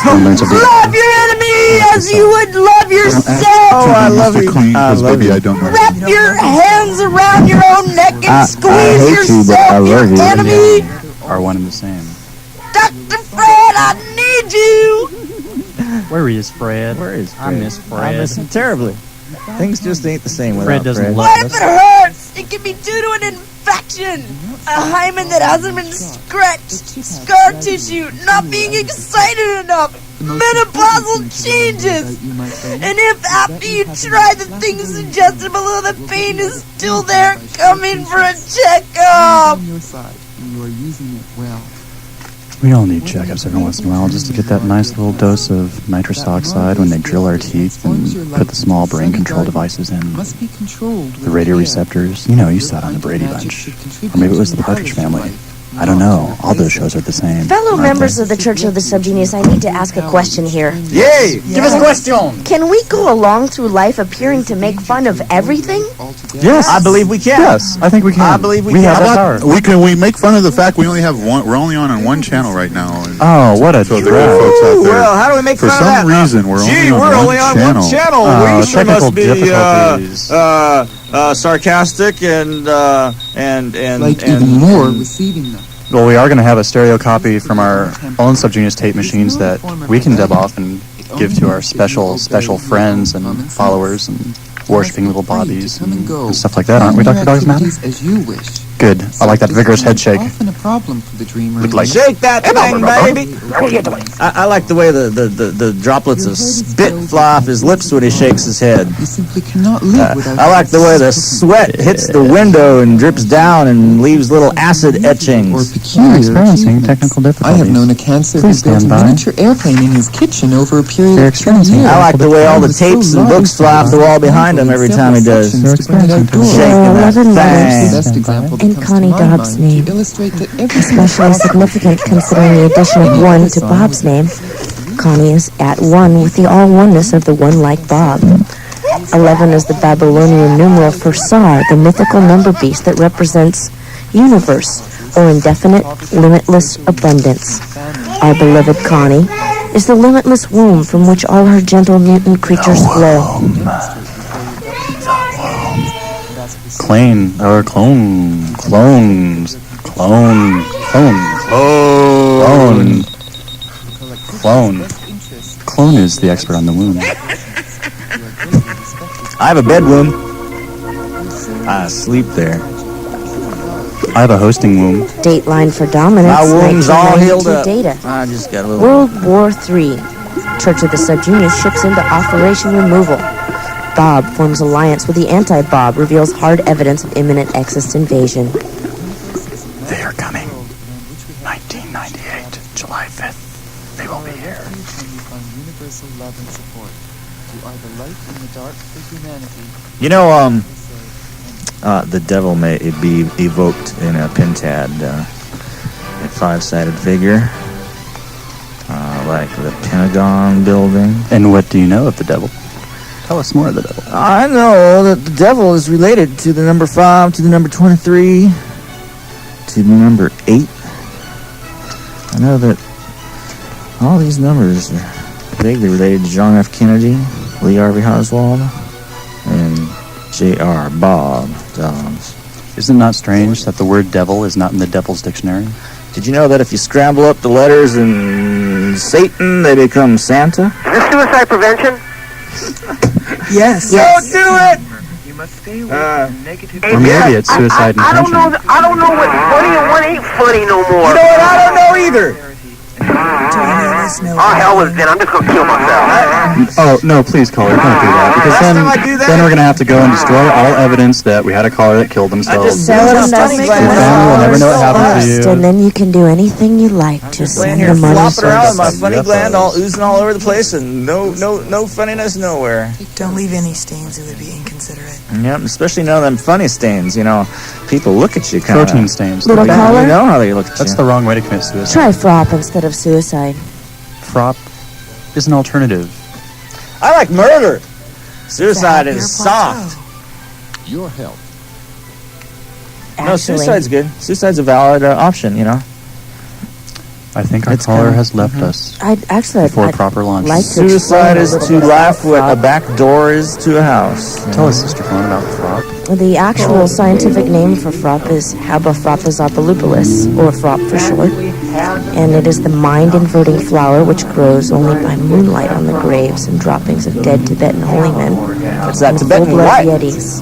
One learns of the Love your enemy as you would love yourself. Oh, I love you. Baby, I don't know. Wrap your hands around your own neck and squeeze yourself, your enemy. Are one and the same. Dr. Fred, I need you. Where is Fred? Where is Fred? I miss Fred. I miss him terribly. Things just ain't the same without Fred doesn't love What us. if it hurts? It can be due to an infection. A hymen that hasn't been scratched. Scar tissue. Not being excited enough. Menopausal changes. And if after you try the things suggested below, the pain is still there, come in for a checkup. On your side, and you are using it well. We all need checkups every once in a while just to get that nice little dose of nitrous oxide when they drill our teeth and put the small brain control devices in. Must be controlled. The radioreceptors. You know, you saw it on the Brady Bunch. Or maybe it was the Partridge Family. I don't know. All those shows are the same. Fellow members of the Church of the Subgenius, I need to ask a question here. Yay! Give us a question! Can we go along through life appearing to make fun of everything? Yes, I believe we can. Yes, I think we can. I believe we can. have that How power. about we make fun of the fact we only have one. We're only on one channel right now. And Oh, what a so drag. there are folks out there. Well, how do we make For fun of that? some reason, we're Gee, only on one channel. Oh, We sure technical must be difficulties. sarcastic and Like even more receiving them. Well, we are going to have a stereo copy from our own Subgenius tape machines that we can dub off and give to our special friends and followers and worshipping little bobbies and stuff like that, aren't we, Dr. Dogsman? As you wish. Good. I like that vigorous head shake. Often a problem for the dreamer. Look like shake that thing, baby. I like the way the droplets of spit fly off his lips when he shakes his head. You simply cannot live without. I like the way the sweat hits the window and drips down and leaves little acid etchings. Or We're peculiar. experiencing technical I difficulties. have known a cancer who Please built a stand by. miniature airplane in his kitchen over a period They're of 2 experiencing years. I like the way all the tapes and books fly off the wall behind him every time he does. They're experiencing Shaking that 11 thing. letters. Best example And that comes Connie to my Dobbs' mind name. to illustrate that every Especially significant considering the addition of 1 to Bob's name. Connie is at 1 with the all-oneness of the one like Bob. 11 is the Babylonian numeral for Sar, the mythical number beast that represents universe, or indefinite, limitless abundance. Our beloved Connie is the limitless womb from which all her gentle mutant creatures flow. Clane, or clones. Clone. Clone is the expert on the womb. I have a bed womb. I sleep there. I have a hosting womb. Dateline for dominance, My womb's all healed 1992 up. data. I just got a little. World War III. Church of the Subgenius ships into Operation Removal. Bob forms alliance with the anti-Bob, reveals hard evidence of imminent Exist invasion. They are coming. 1998, July 5th. They will be here. universal love and support. You are the light in the dark for humanity. You know, the devil may be evoked in a pentad, a five-sided figure, like the Pentagon building. And what do you know of the devil? Tell us more of the devil. I know that the devil is related to the number 5, to the number 23, to the number 8. I know that all these numbers are vaguely related to John F. Kennedy, Lee Harvey Oswald, and J.R. Bob Dobbs. Isn't it not strange that the word devil is not in the devil's dictionary? Did you know that if you scramble up the letters in Satan, they become Santa? Is this suicide prevention? Yes. Don't do it! You must stay away from negative. Or maybe it's suicide I don't intention. know. I don't know what's funny and what ain't funny no more. You know what? I don't know either. Do you know this snow. Oh, hell with it. I'm just going to kill myself. Oh, no, please, caller, don't do that. Because then we're going to have to go and destroy all evidence that we had a caller that killed themselves. Tell them that's Your family will never know what happened to you. and then you can do anything you like. Just Laying send here the money. flopping around with my funny gland all oozing all over the place and no funniness nowhere. Don't leave any stains, it would be inconsiderate. Yep, especially none of them funny stains, you know. People look at you kind of. Protein stains. Little caller? You know how they look at That's you. the wrong way to commit suicide. Try FROP instead of suicide. FROP is an alternative. I like murder. Suicide is soft. Your health. No, suicide's good. Suicide's a valid option, you know. I think our caller has left us before proper launch. Like to Suicide is to laugh what a back door is to a house. Tell us, Sister Fawn, about FROP. The actual scientific name for FROP is Habaphrapazopalupulus, or FROP for short, and it is the mind-inverting flower which grows only by moonlight on the graves and droppings of dead Tibetan holy men. It's that and Tibetan full-blood what? yetis.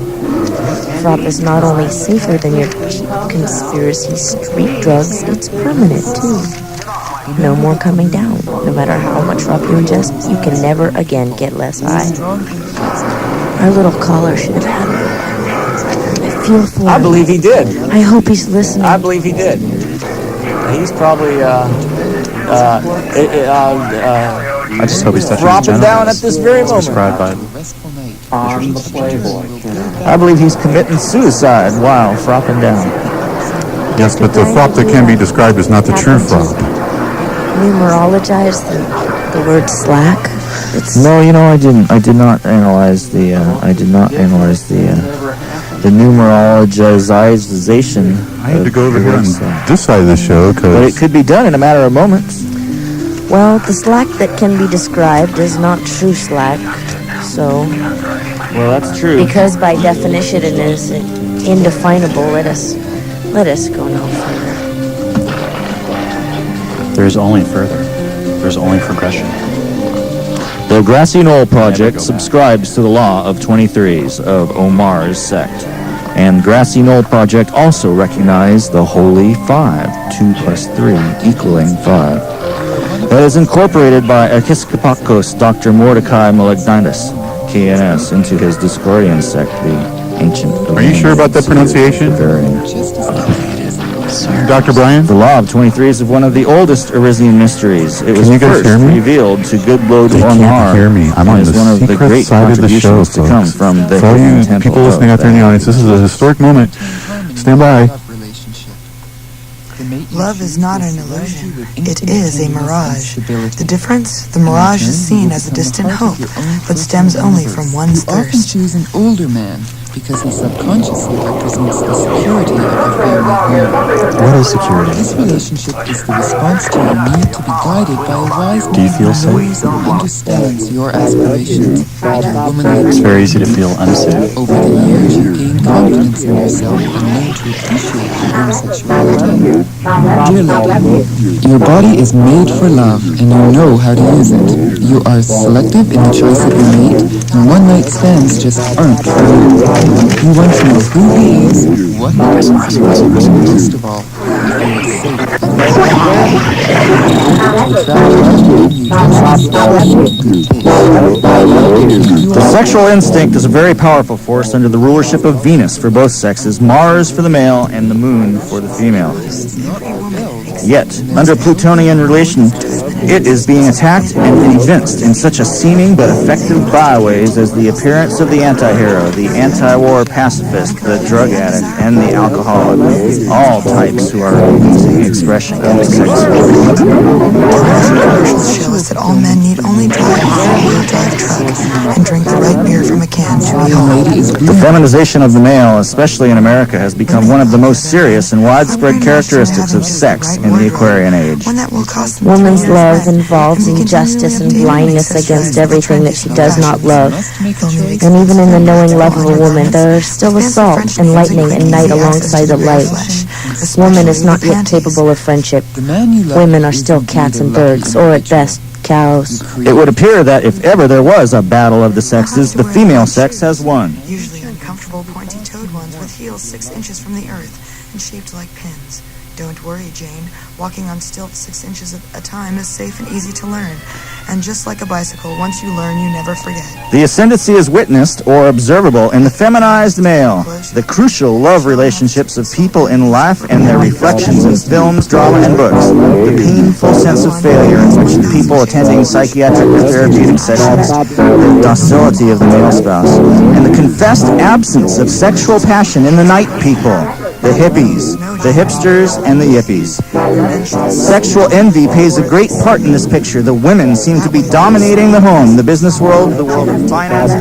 FROP is not only safer than your cheap conspiracy street drugs, it's permanent too. No more coming down. No matter how much FROP you ingest, you can never again get less high. Our little caller should have had it. I feel for him. I believe he did. I hope he's listening. I believe he did. He's probably I just hope he's touching his dropping down at genitals. this very It's moment. prescribed by On the Playboy. I believe he's committing suicide while fropping down. Yes, but the FROP that can be described is not the true FROP. Numerologize the word slack. No, you know, I did not analyze the numerologization. I had to go over here on this side of the show But because it could be done in a matter of moments. Well, the slack that can be described is not true slack, so... Well, that's true. Because by definition it is indefinable, let us go no further. There's only further. There's only progression. The Grassy Knoll Project subscribes to the law of 23s of Omar's sect. And Grassy Knoll Project also recognized the Holy Five, 2 plus 3 equaling 5. That is incorporated by Episcopakos Dr. Mordecai Malignidus, KNS, into his Discordian sect, the ancient... Are you sure about that pronunciation? Dr. Brian? The law of 23 is one of the oldest Arisian mysteries. It was Can you guys first hear me? revealed to good Lord They can't Omar. hear me. I'm on as the one of the secret great side of the show, contributions to come folks. from the For all you hidden temple people listening of out there in the Bethel. audience, this is a historic moment. Stand by. Love is not an illusion. It is a mirage. The difference? The mirage is seen as a distant hope, but stems only from one's You often thirst. choose an older man because he subconsciously represents the security of your family home. What is security? This relationship is the response to your need to be guided by a wise Do you man feel who safe? knows and understands your aspirations, your womanly It's very easy to feel unsafe. Over the years, you gain confidence in yourself and learn to appreciate your own sexuality. Dear lady, your body is made for love, and you know how to use it. You are selective in the choice of your mate, and one-night stands just aren't for you. You want to know who he is, what he is, and most of all, if he is safe and The sexual instinct is a very powerful force under the rulership of Venus for both sexes, Mars for the male, and the moon for the female. Yet, under Plutonian relation, it is being attacked and evinced in such a seeming but effective byways as the appearance of the anti-hero, the anti-war pacifist, the drug addict, and the alcoholic, all types who are losing expression of sexuality. Commercials show us that all men need only drive a four-wheel drive truck and drink the right beer from a can to be whole. The feminization of the male, especially in America, has become one of the most serious and widespread characteristics of sex in the Aquarian age. One that will cost them Woman's $3 love men. involves And we injustice and continually blindness update against and everything that she does not love. Filming And even in the knowing love of a woman, French there is still assault names and lightning include and night easy alongside access the to real light. flesh, Woman is especially not the yet panties. capable of friendship. The man you love Women are is still indeed cats a and lucky birds, or at individual. best, cows. It would appear that if ever there was a battle of the sexes, the female sex has won. Usually uncomfortable pointy-toed ones with heels 6 inches from the earth and shaped like pins. Don't worry, Jane. Walking on stilts 6 inches at a time is safe and easy to learn. And just like a bicycle, once you learn, you never forget. The ascendancy is witnessed or observable in the feminized male. The crucial love relationships of people in life and their reflections in films, drama, and books. The painful sense of failure in which people attending psychiatric or therapeutic sessions, the docility of the male spouse, and the confessed absence of sexual passion in the night people, the hippies, the hipsters, and the yippies. Sexual envy plays a great part in this picture. The women seem to be dominating the home, the business world, the world of finance.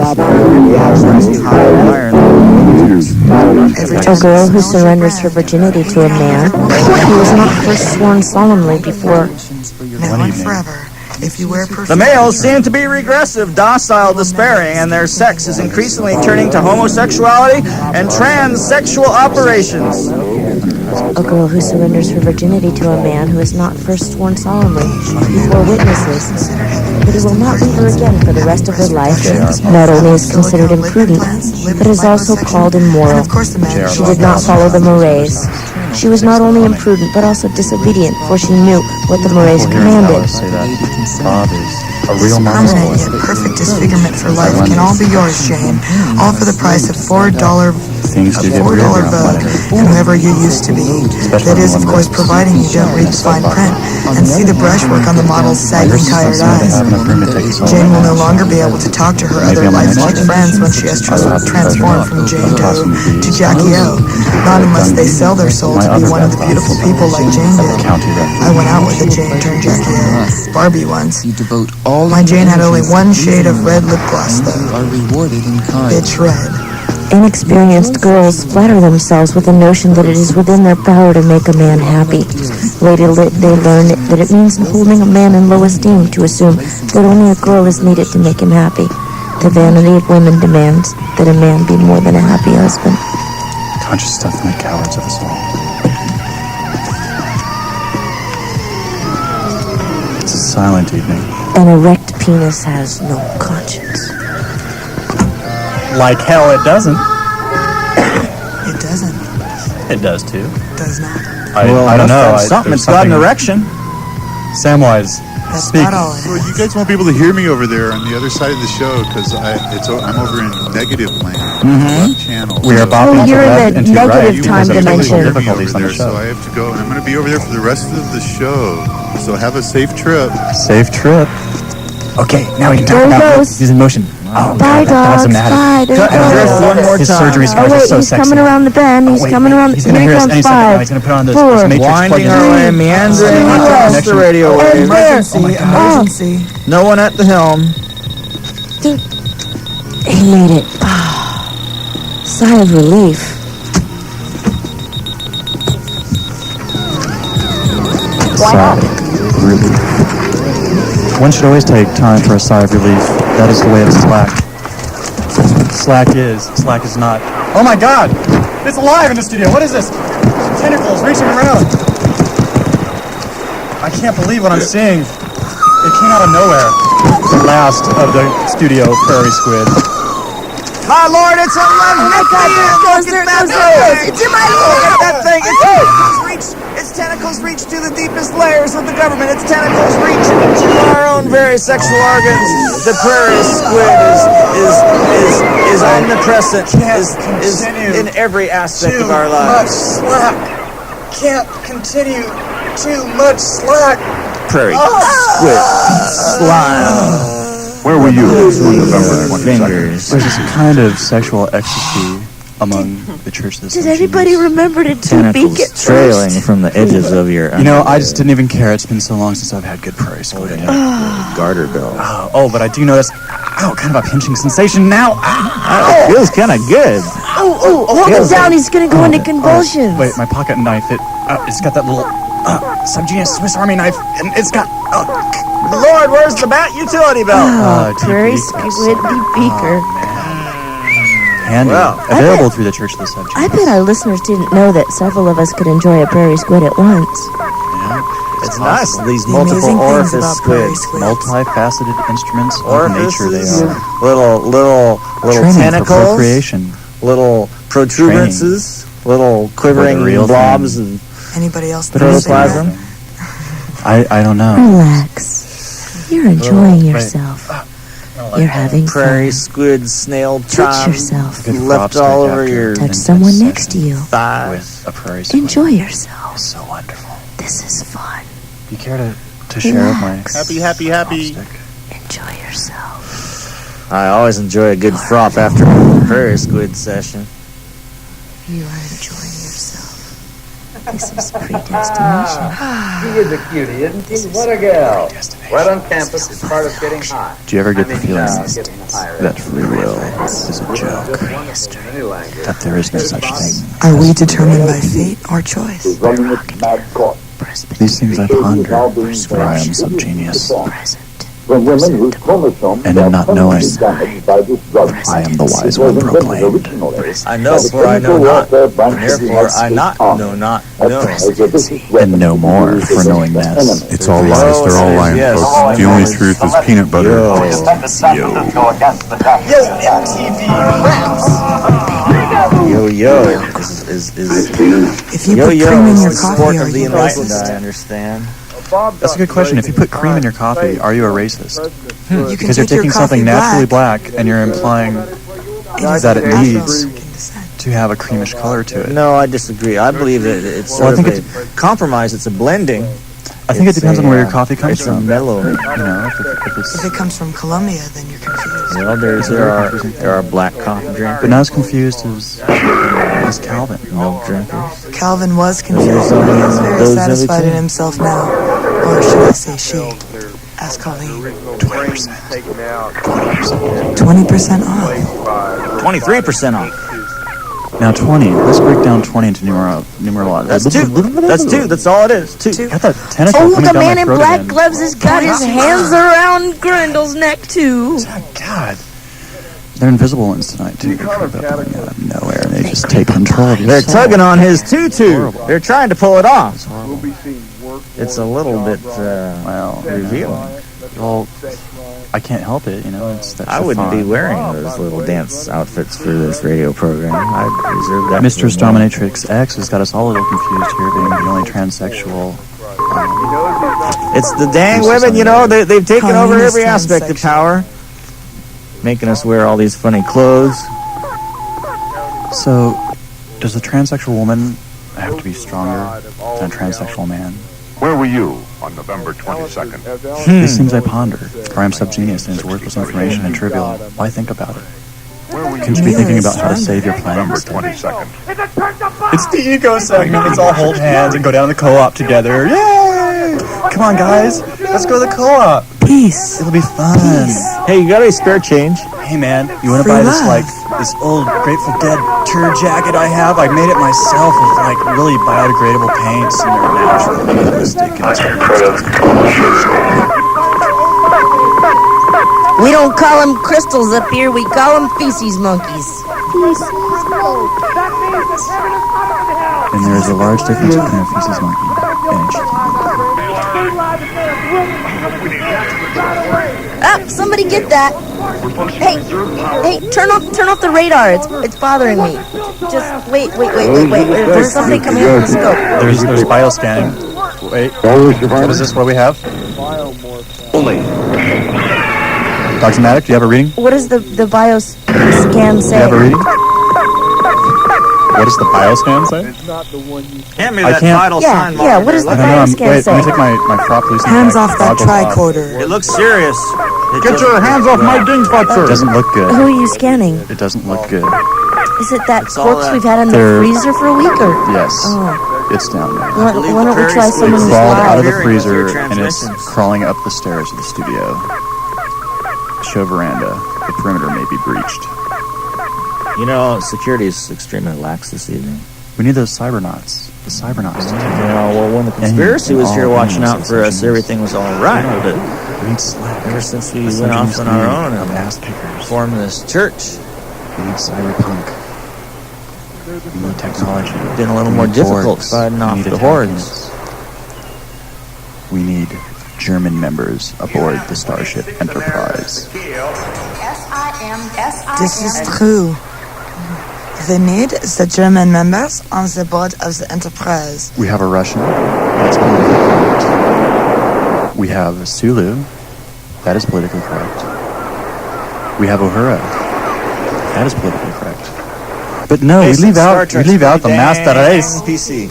A girl who surrenders her virginity to a man who is not first sworn solemnly before. Now and forever. If you wear perfume. The males seem to be regressive, docile, despairing, and their sex is increasingly turning to homosexuality and transsexual operations. A girl who surrenders her virginity to a man who is not first sworn solemnly before witnesses that he will not leave her again for the rest of her life, not only is considered imprudent, but is also called immoral. She did not follow the mores. She was not only imprudent, but also disobedient, for she knew what the mores commanded. Bob is a real permanent yet perfect disfigurement for life can all be yours, Jane. All for the price of $4 vote and whoever you used to be. That is, of course, providing you don't read the fine print and see the brushwork on the model's sagging, tired eyes. Jane will no longer be able to talk to her other lifelike friends when she has transformed from Jane Doe to Jackie O. Not unless they sell their soul to be one of the beautiful people like Jane did. I went out with a Jane turned Jackie O. Barbie once. My Jane had only one shade of red lip gloss, though. It's red. Inexperienced girls flatter themselves with the notion that it is within their power to make a man happy. Later they learn that it means holding a man in low esteem to assume that only a girl is needed to make him happy. The vanity of women demands that a man be more than a happy husband. Conscious stuff to make cowards of us all. It's a silent evening. An erect penis has no conscience. Like hell it doesn't. It doesn't. It does too. Does not. I don't know. It's got an erection. Samwise, speak. Well, you guys won't be able to hear me over there on the other side of the show because I'm over in negative land, channel. We are bopping you're left in and the to right. negative time dimension. Difficulties on the show. So I have to go. I'm going to be over there for the rest of the show. So have a safe trip. Safe trip. Okay, now we can talk about his emotion. Oh, bye, dogs. Bye. There One more his time. surgery scars are so he's sexy. coming around the bend. He's coming around. He's going to hear us any second now. He's going to put on this matrix winding plug-in. our way, meandering across the radio waves. Emergency. No one at the helm. He made it. Sigh of relief. Sigh of relief. One should always take time for a sigh of relief. That is the way of Slack. Slack is not. Oh my God! It's alive in the studio. What is this? Tentacles reaching around. I can't believe what I'm seeing. It came out of nowhere. The last of the studio prairie squid. My lord, it's a It's in my Look at that thing. Its tentacles reach to the deepest layers of the government. Its tentacles reach into our own very sexual organs. The prairie squid is omnipresent. Is in every aspect of our lives. Slack. Can't continue. Too much slack. Prairie squid slime. Where were you on November 22nd? Fingers. There's this kind of sexual ecstasy among the church this Did anybody remember to Tentacles peek at trailing first? from the edges of your. You know, I just didn't even care. It's been so long since I've had good prairie squid. Garter belt. Oh, but I do notice, kind of a pinching sensation now. It feels kind of good. Hold him down. He's going to go into convulsions. Wait, my pocket knife, it's got that little subgenius Swiss Army knife, and it's got... Lord, where's the bat utility belt? Prairie squid beaker. Handy. Available through the Church of the Subject. I bet our listeners didn't know that several of us could enjoy a prairie squid at once. It's nice, these multiple orifice squids. Multifaceted instruments of nature they are. Little Training tentacles. for procreation. Little protuberances. Little quivering blobs of Anybody else? Protoplasm? I don't know. Relax. You're enjoying yourself. You're having prairie fun. squid, snail, Touch charm, yourself. left all over your Touch someone next to you. thighs. A prairie squid. Enjoy yourself. It's so wonderful. This is fun. You care to share with my Happy. Enjoy yourself. I always enjoy a good frop after a prairie squid session. You are enjoying yourself. This is predestination. She is a cutie, isn't she? What a gal. Right on campus is part of getting high. Do you ever get the feeling Getting higher. that free will is a joke? That there is no such thing? Are we determined by fate or choice? These things I ponder, for I am subgenius. From women whose chromosomes And in not knowing, I am the wise one proclaimed. I know, for I know not. Therefore, I not know not know. And no more for knowing less. It's all lies. They're all lying, Yes. folks. The only truth is peanut butter. Yo. Yo, is If you yo put yo cream in is your the coffee, sport are of the you enlightened, racist? I understand. That's a good question. If you put cream in your coffee, are you a racist? You can Because you're take your taking something coffee naturally black and you're implying that it natural needs to have a creamish color to it. No, I disagree. I believe that it's Well, I sort think of a compromise. It's a blending. I think it depends on where your coffee comes it's from. a mellow. You know, if it's If it comes from Colombia, then you're confused. Well, there are black coffee drinkers. but not as confused as Calvin. Milk drinkers. Calvin was confused, Those but he is are very the satisfied two. in himself now. Or should I say she? Ask Colleen. 20%. 20% off. 23% off. Now 20. Let's break down 20 into numerology. That's two. That's two. That's all it is. Two. Got that tentacle Oh, coming the down man my in throat black again. gloves has got his hands around Grendel's neck, too. God. They're invisible ones tonight, too. They're coming out of nowhere, and they just take control of you. They're So tugging on his tutu. horrible. They're trying to pull it off. It's horrible. It's a little bit Well, revealing. well, I can't help it, you know. That's I the wouldn't be fun. wearing those little dance outfits for this radio program. I'd reserve that. Mistress Dominatrix X has got us all a little confused here, being the only transsexual. It's the dang women, you know. They've taken over Colleen is every aspect of power, making us wear all these funny clothes. So, does a transsexual woman have to be stronger than a transsexual man? Where were you on November 22nd? These things I ponder, for I am subgenius and it's worthless information and trivial. Why think about it? Couldn't you be thinking about how to save your planet November instead? 22nd. It's the ego segment. Let's all hold hands and go down to the co-op together. Yay! Come on, guys. Let's go to the co-op. Peace. It'll be fun. Hey, you got any spare change? Hey, man, you want to Free buy this, love. this old Grateful Dead tour jacket I have? I made it myself with, really biodegradable paints and they're natural realistic. We don't call them crystals up here, we call them feces monkeys. And there is a large difference between a feces monkey and a chicken. Ah, somebody get that. Hey, turn off the radar. It's bothering me. Just wait. There's something coming up from the scope. There's bioscanning. Wait, what is this? What do we have? Dr. Maddock, do you have a reading? What does the bioscan Do you say? have a reading? What does the bioscan say? Hand me I that can't- vital Yeah, sign. yeah, what does the I don't know. bioscan Wait, say? let me take my frog police. Hands off that tricorder. It looks serious. Get your hands off my ding It fucker! doesn't look Who good. are you scanning? It doesn't look good. Is it that It's all corpse that- we've had in the They're- freezer for a week or? Yes, Oh, it's down there. why don't we try someone who's Crawled out of the live? freezer and it's crawling up the stairs of the studio. Show veranda. The perimeter may be breached. You know, security is extremely lax this evening. We need those cybernauts. The cybernauts. You know, well, when the conspiracy was here watching out for us, everything was all right. But We need slack. ever since we The went off on our own of and ass kickers. formed this church, We need cyberpunk. We need technology. it's been a little We more need difficult boards. fighting We off need the hordes. attachments. We need German members aboard the Starship Enterprise. This is true. We need the German members on the board of the Enterprise. We have a Russian. That's politically correct. We have Sulu. That is politically correct. We have Uhura. That is politically correct. But no, we leave out the master race. PC.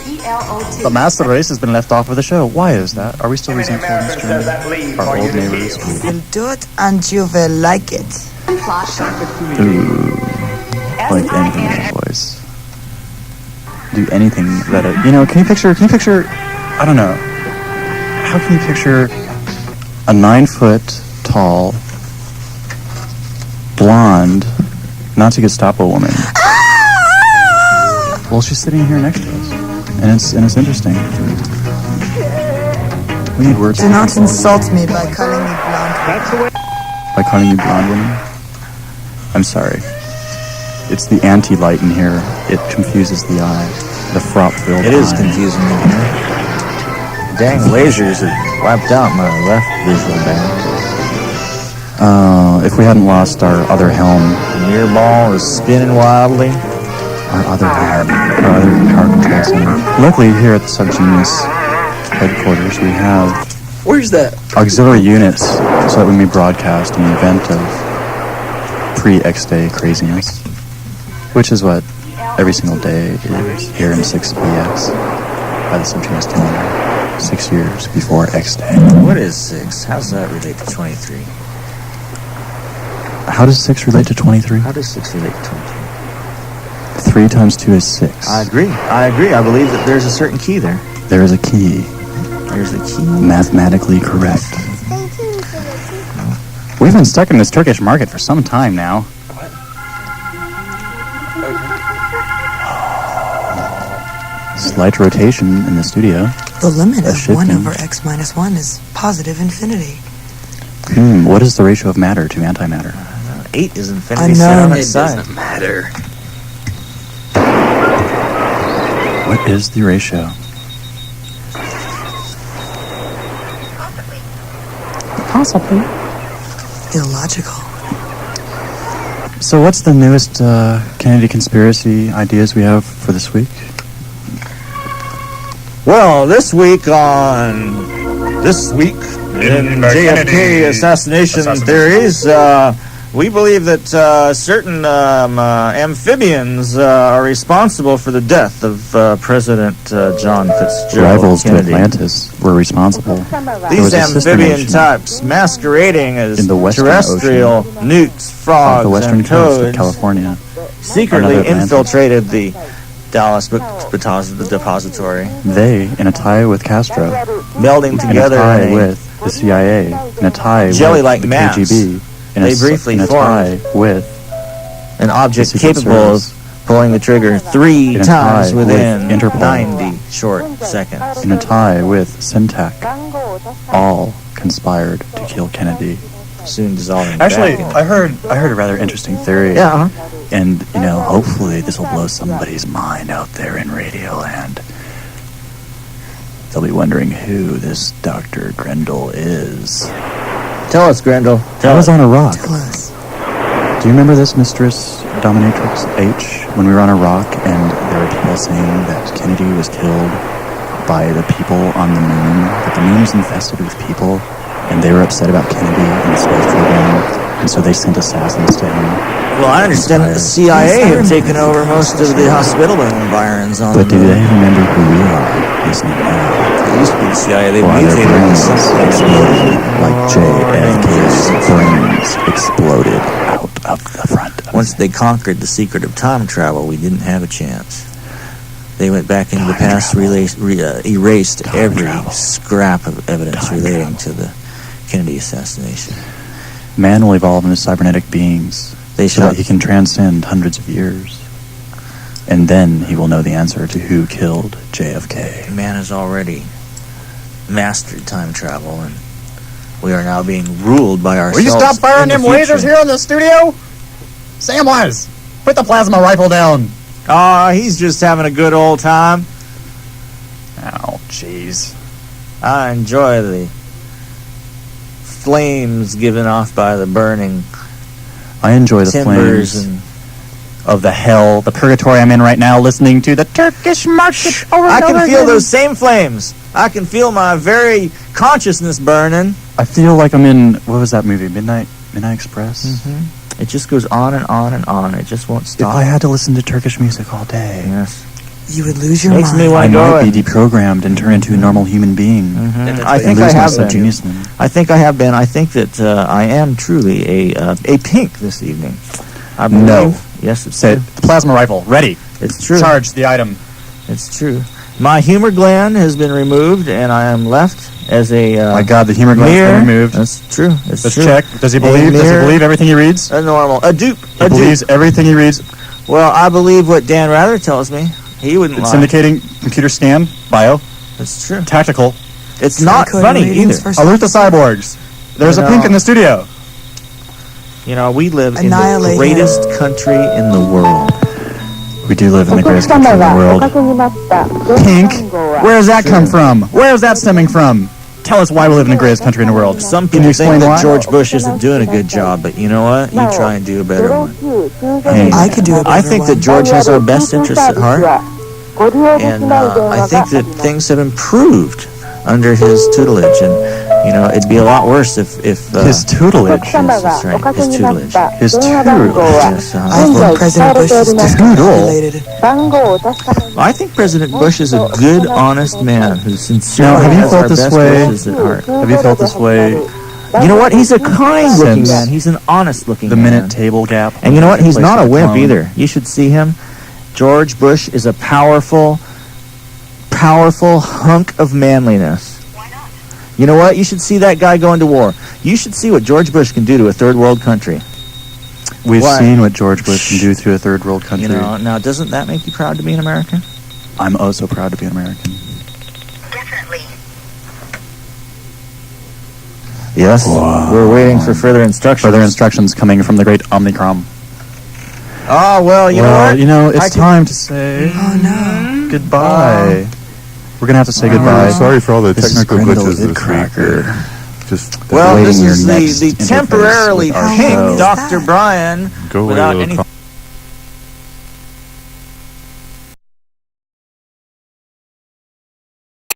The master race has been left off of the show. Why is that? Are we still resentful of this German? Our old neighbors? We'll do it and you will like it. Ooh. Like anything in that voice. Do anything that can you picture, I don't know. How can you picture a 9-foot tall, blonde, Nazi Gestapo woman? Well, she's sitting here next to us, and it's interesting. We need words. Do not insult me by calling me blonde. By calling you blonde woman? I'm sorry. It's the anti-light in here. It confuses the eye. The frop-filled eye. It is confusing in here. Dang lasers have wiped out my left visual band. If we hadn't lost our other helm. The mirror ball is spinning wildly. Our other power control center. Luckily, here at the Subgenius headquarters, we have... Where's that? Auxiliary units, so that we may broadcast in the event of pre-X-Day craziness. Which is what every single day is here in 6BX by the Subgenius calendar. 6 years before X-Day. What is 6? How does that relate to 23? How does 6 relate to 23? How does 6 relate to 23? 3 times 2 is 6. I agree. I believe that there's a certain key there. There is a key. There's a key. Mathematically correct. We've been stuck in this Turkish market for some time now. Slight rotation in the studio. The limit of 1 over x minus 1 is positive infinity. What is the ratio of matter to antimatter? 8 is infinity set on its side. It doesn't matter. What is the ratio? Possibly. Illogical. So what's the newest Kennedy conspiracy ideas we have for this week? Well, this week in JFK assassination theories, we believe that certain amphibians are responsible for the death of President John Fitzgerald Rivals Kennedy. to Atlantis were responsible. These amphibian types masquerading as terrestrial newts, frogs, the western and coast of toads California secretly Atlantis. infiltrated the Dallas Depository. They, in a tie with Castro, melding together in a tie in a with the CIA, in a tie jelly-like with the mass. KGB, They briefly in a tie with an object the Secret capable Service. of pulling the trigger 3 In a times tie within with Interpol. 90 short seconds. in a tie with Syntac, all conspired to kill Kennedy. Soon dissolving. Actually, back I heard a rather interesting theory. Yeah. And hopefully this will blow somebody's mind out there in Radioland. They'll be wondering who this Dr. Grendel is. Tell us, Grendel. I was on a rock. Tell us. Do you remember this, Mistress Dominatrix H? When we were on a rock and there were people saying that Kennedy was killed by the people on the moon, that the moon was infested with people, and they were upset about Kennedy and the space program, and so they sent assassins to him. Well, I understand that the CIA have taken over most of the hospitable environs on But the do moon. they remember who we are listening now? It used to be the CIA. They Or are their mutated brains into exploded like JFK's brains exploded out of the front of Once they conquered the secret of time travel, we didn't have a chance. They went back into the past, erased every scrap of evidence relating to the Kennedy assassination. Man will evolve into cybernetic beings They so that he can transcend hundreds of years. And then he will know the answer to who killed JFK. Man has already mastered time travel, and we are now being ruled by ourselves. Will you stop firing in the them lasers future. here in the studio? Samwise, put the plasma rifle down. He's just having a good old time. Oh, jeez. I enjoy the flames given off by the burning I enjoy the timbers flames. and of the hell, the purgatory I'm in right now, listening to the Turkish market over and I over can feel again. those same flames. I can feel my very consciousness burning. I feel like I'm in, what was that movie, Midnight Express? Mm-hmm. It just goes on and on and on. It just won't stop. If I had to listen to Turkish music all day, yes, you would lose your Makes mind. me I want to go. might be deprogrammed and turn into a normal human being. Mm-hmm. I think I lose my have been. geniusness. I think I have been. I think that I am truly a pink this evening. I believe. No. Yes, it's Say true. it. The plasma rifle, ready. It's true. Charge the item. It's true. My humor gland has been removed, and I am left as a My God, the humor gland's mere. been removed. That's true. It's Let's true. check. Does he believe? Does he mere- believe everything he reads? A normal. A dupe. He believes everything he reads. Well, I believe what Dan Rather tells me. He wouldn't It's lie. indicating computer scan, bio, That's true. tactical. It's not Code funny ratings either. for Alert the cyborgs. There's You a pink know- in the studio. You know, we live in the Annihilate greatest country in the world. We do live in the greatest country in the world. Pink? Where does that come from? Where is that stemming from? Tell us why we live in the greatest country in the world. Some Can you people think explain that why? George Bush isn't doing a good job, but you know what? You try and do a better one. Hey, I could do a better I think that one. George has our best interests at heart, and I think that things have improved under his tutelage, and you know, it'd be a lot worse if his tutelage. yes, that's right, his tutelage. His tutelage. Yes, I think President Bush is discombobulated. I think President Bush is a good, honest man who sincerely Now, have you has felt our this best way? wishes at heart. Have you felt this way? You know what? He's a kind-looking Since man. He's an honest-looking The man. minute table gap. And you know what? He's Place not a of the wimp clone. either. You should see him. George Bush is a powerful hunk of manliness. You know what? You should see that guy go into war. You should see what George Bush can do to a third world country. We've Why? seen what George Bush can do to a third world country. You know, now doesn't that make you proud to be an American? I'm oh so proud to be an American. Yes. We're waiting for further instructions. Further instructions coming from the great Omnicron. Oh, well, you know what? You know, it's I can- time to say goodbye. We're going to have to say goodbye. Sorry for all the This is technical Grindel glitches this week. Cracker. Just Well, awaiting this your is next the interface temporarily with our pink show. Dr. Brian go away, without little any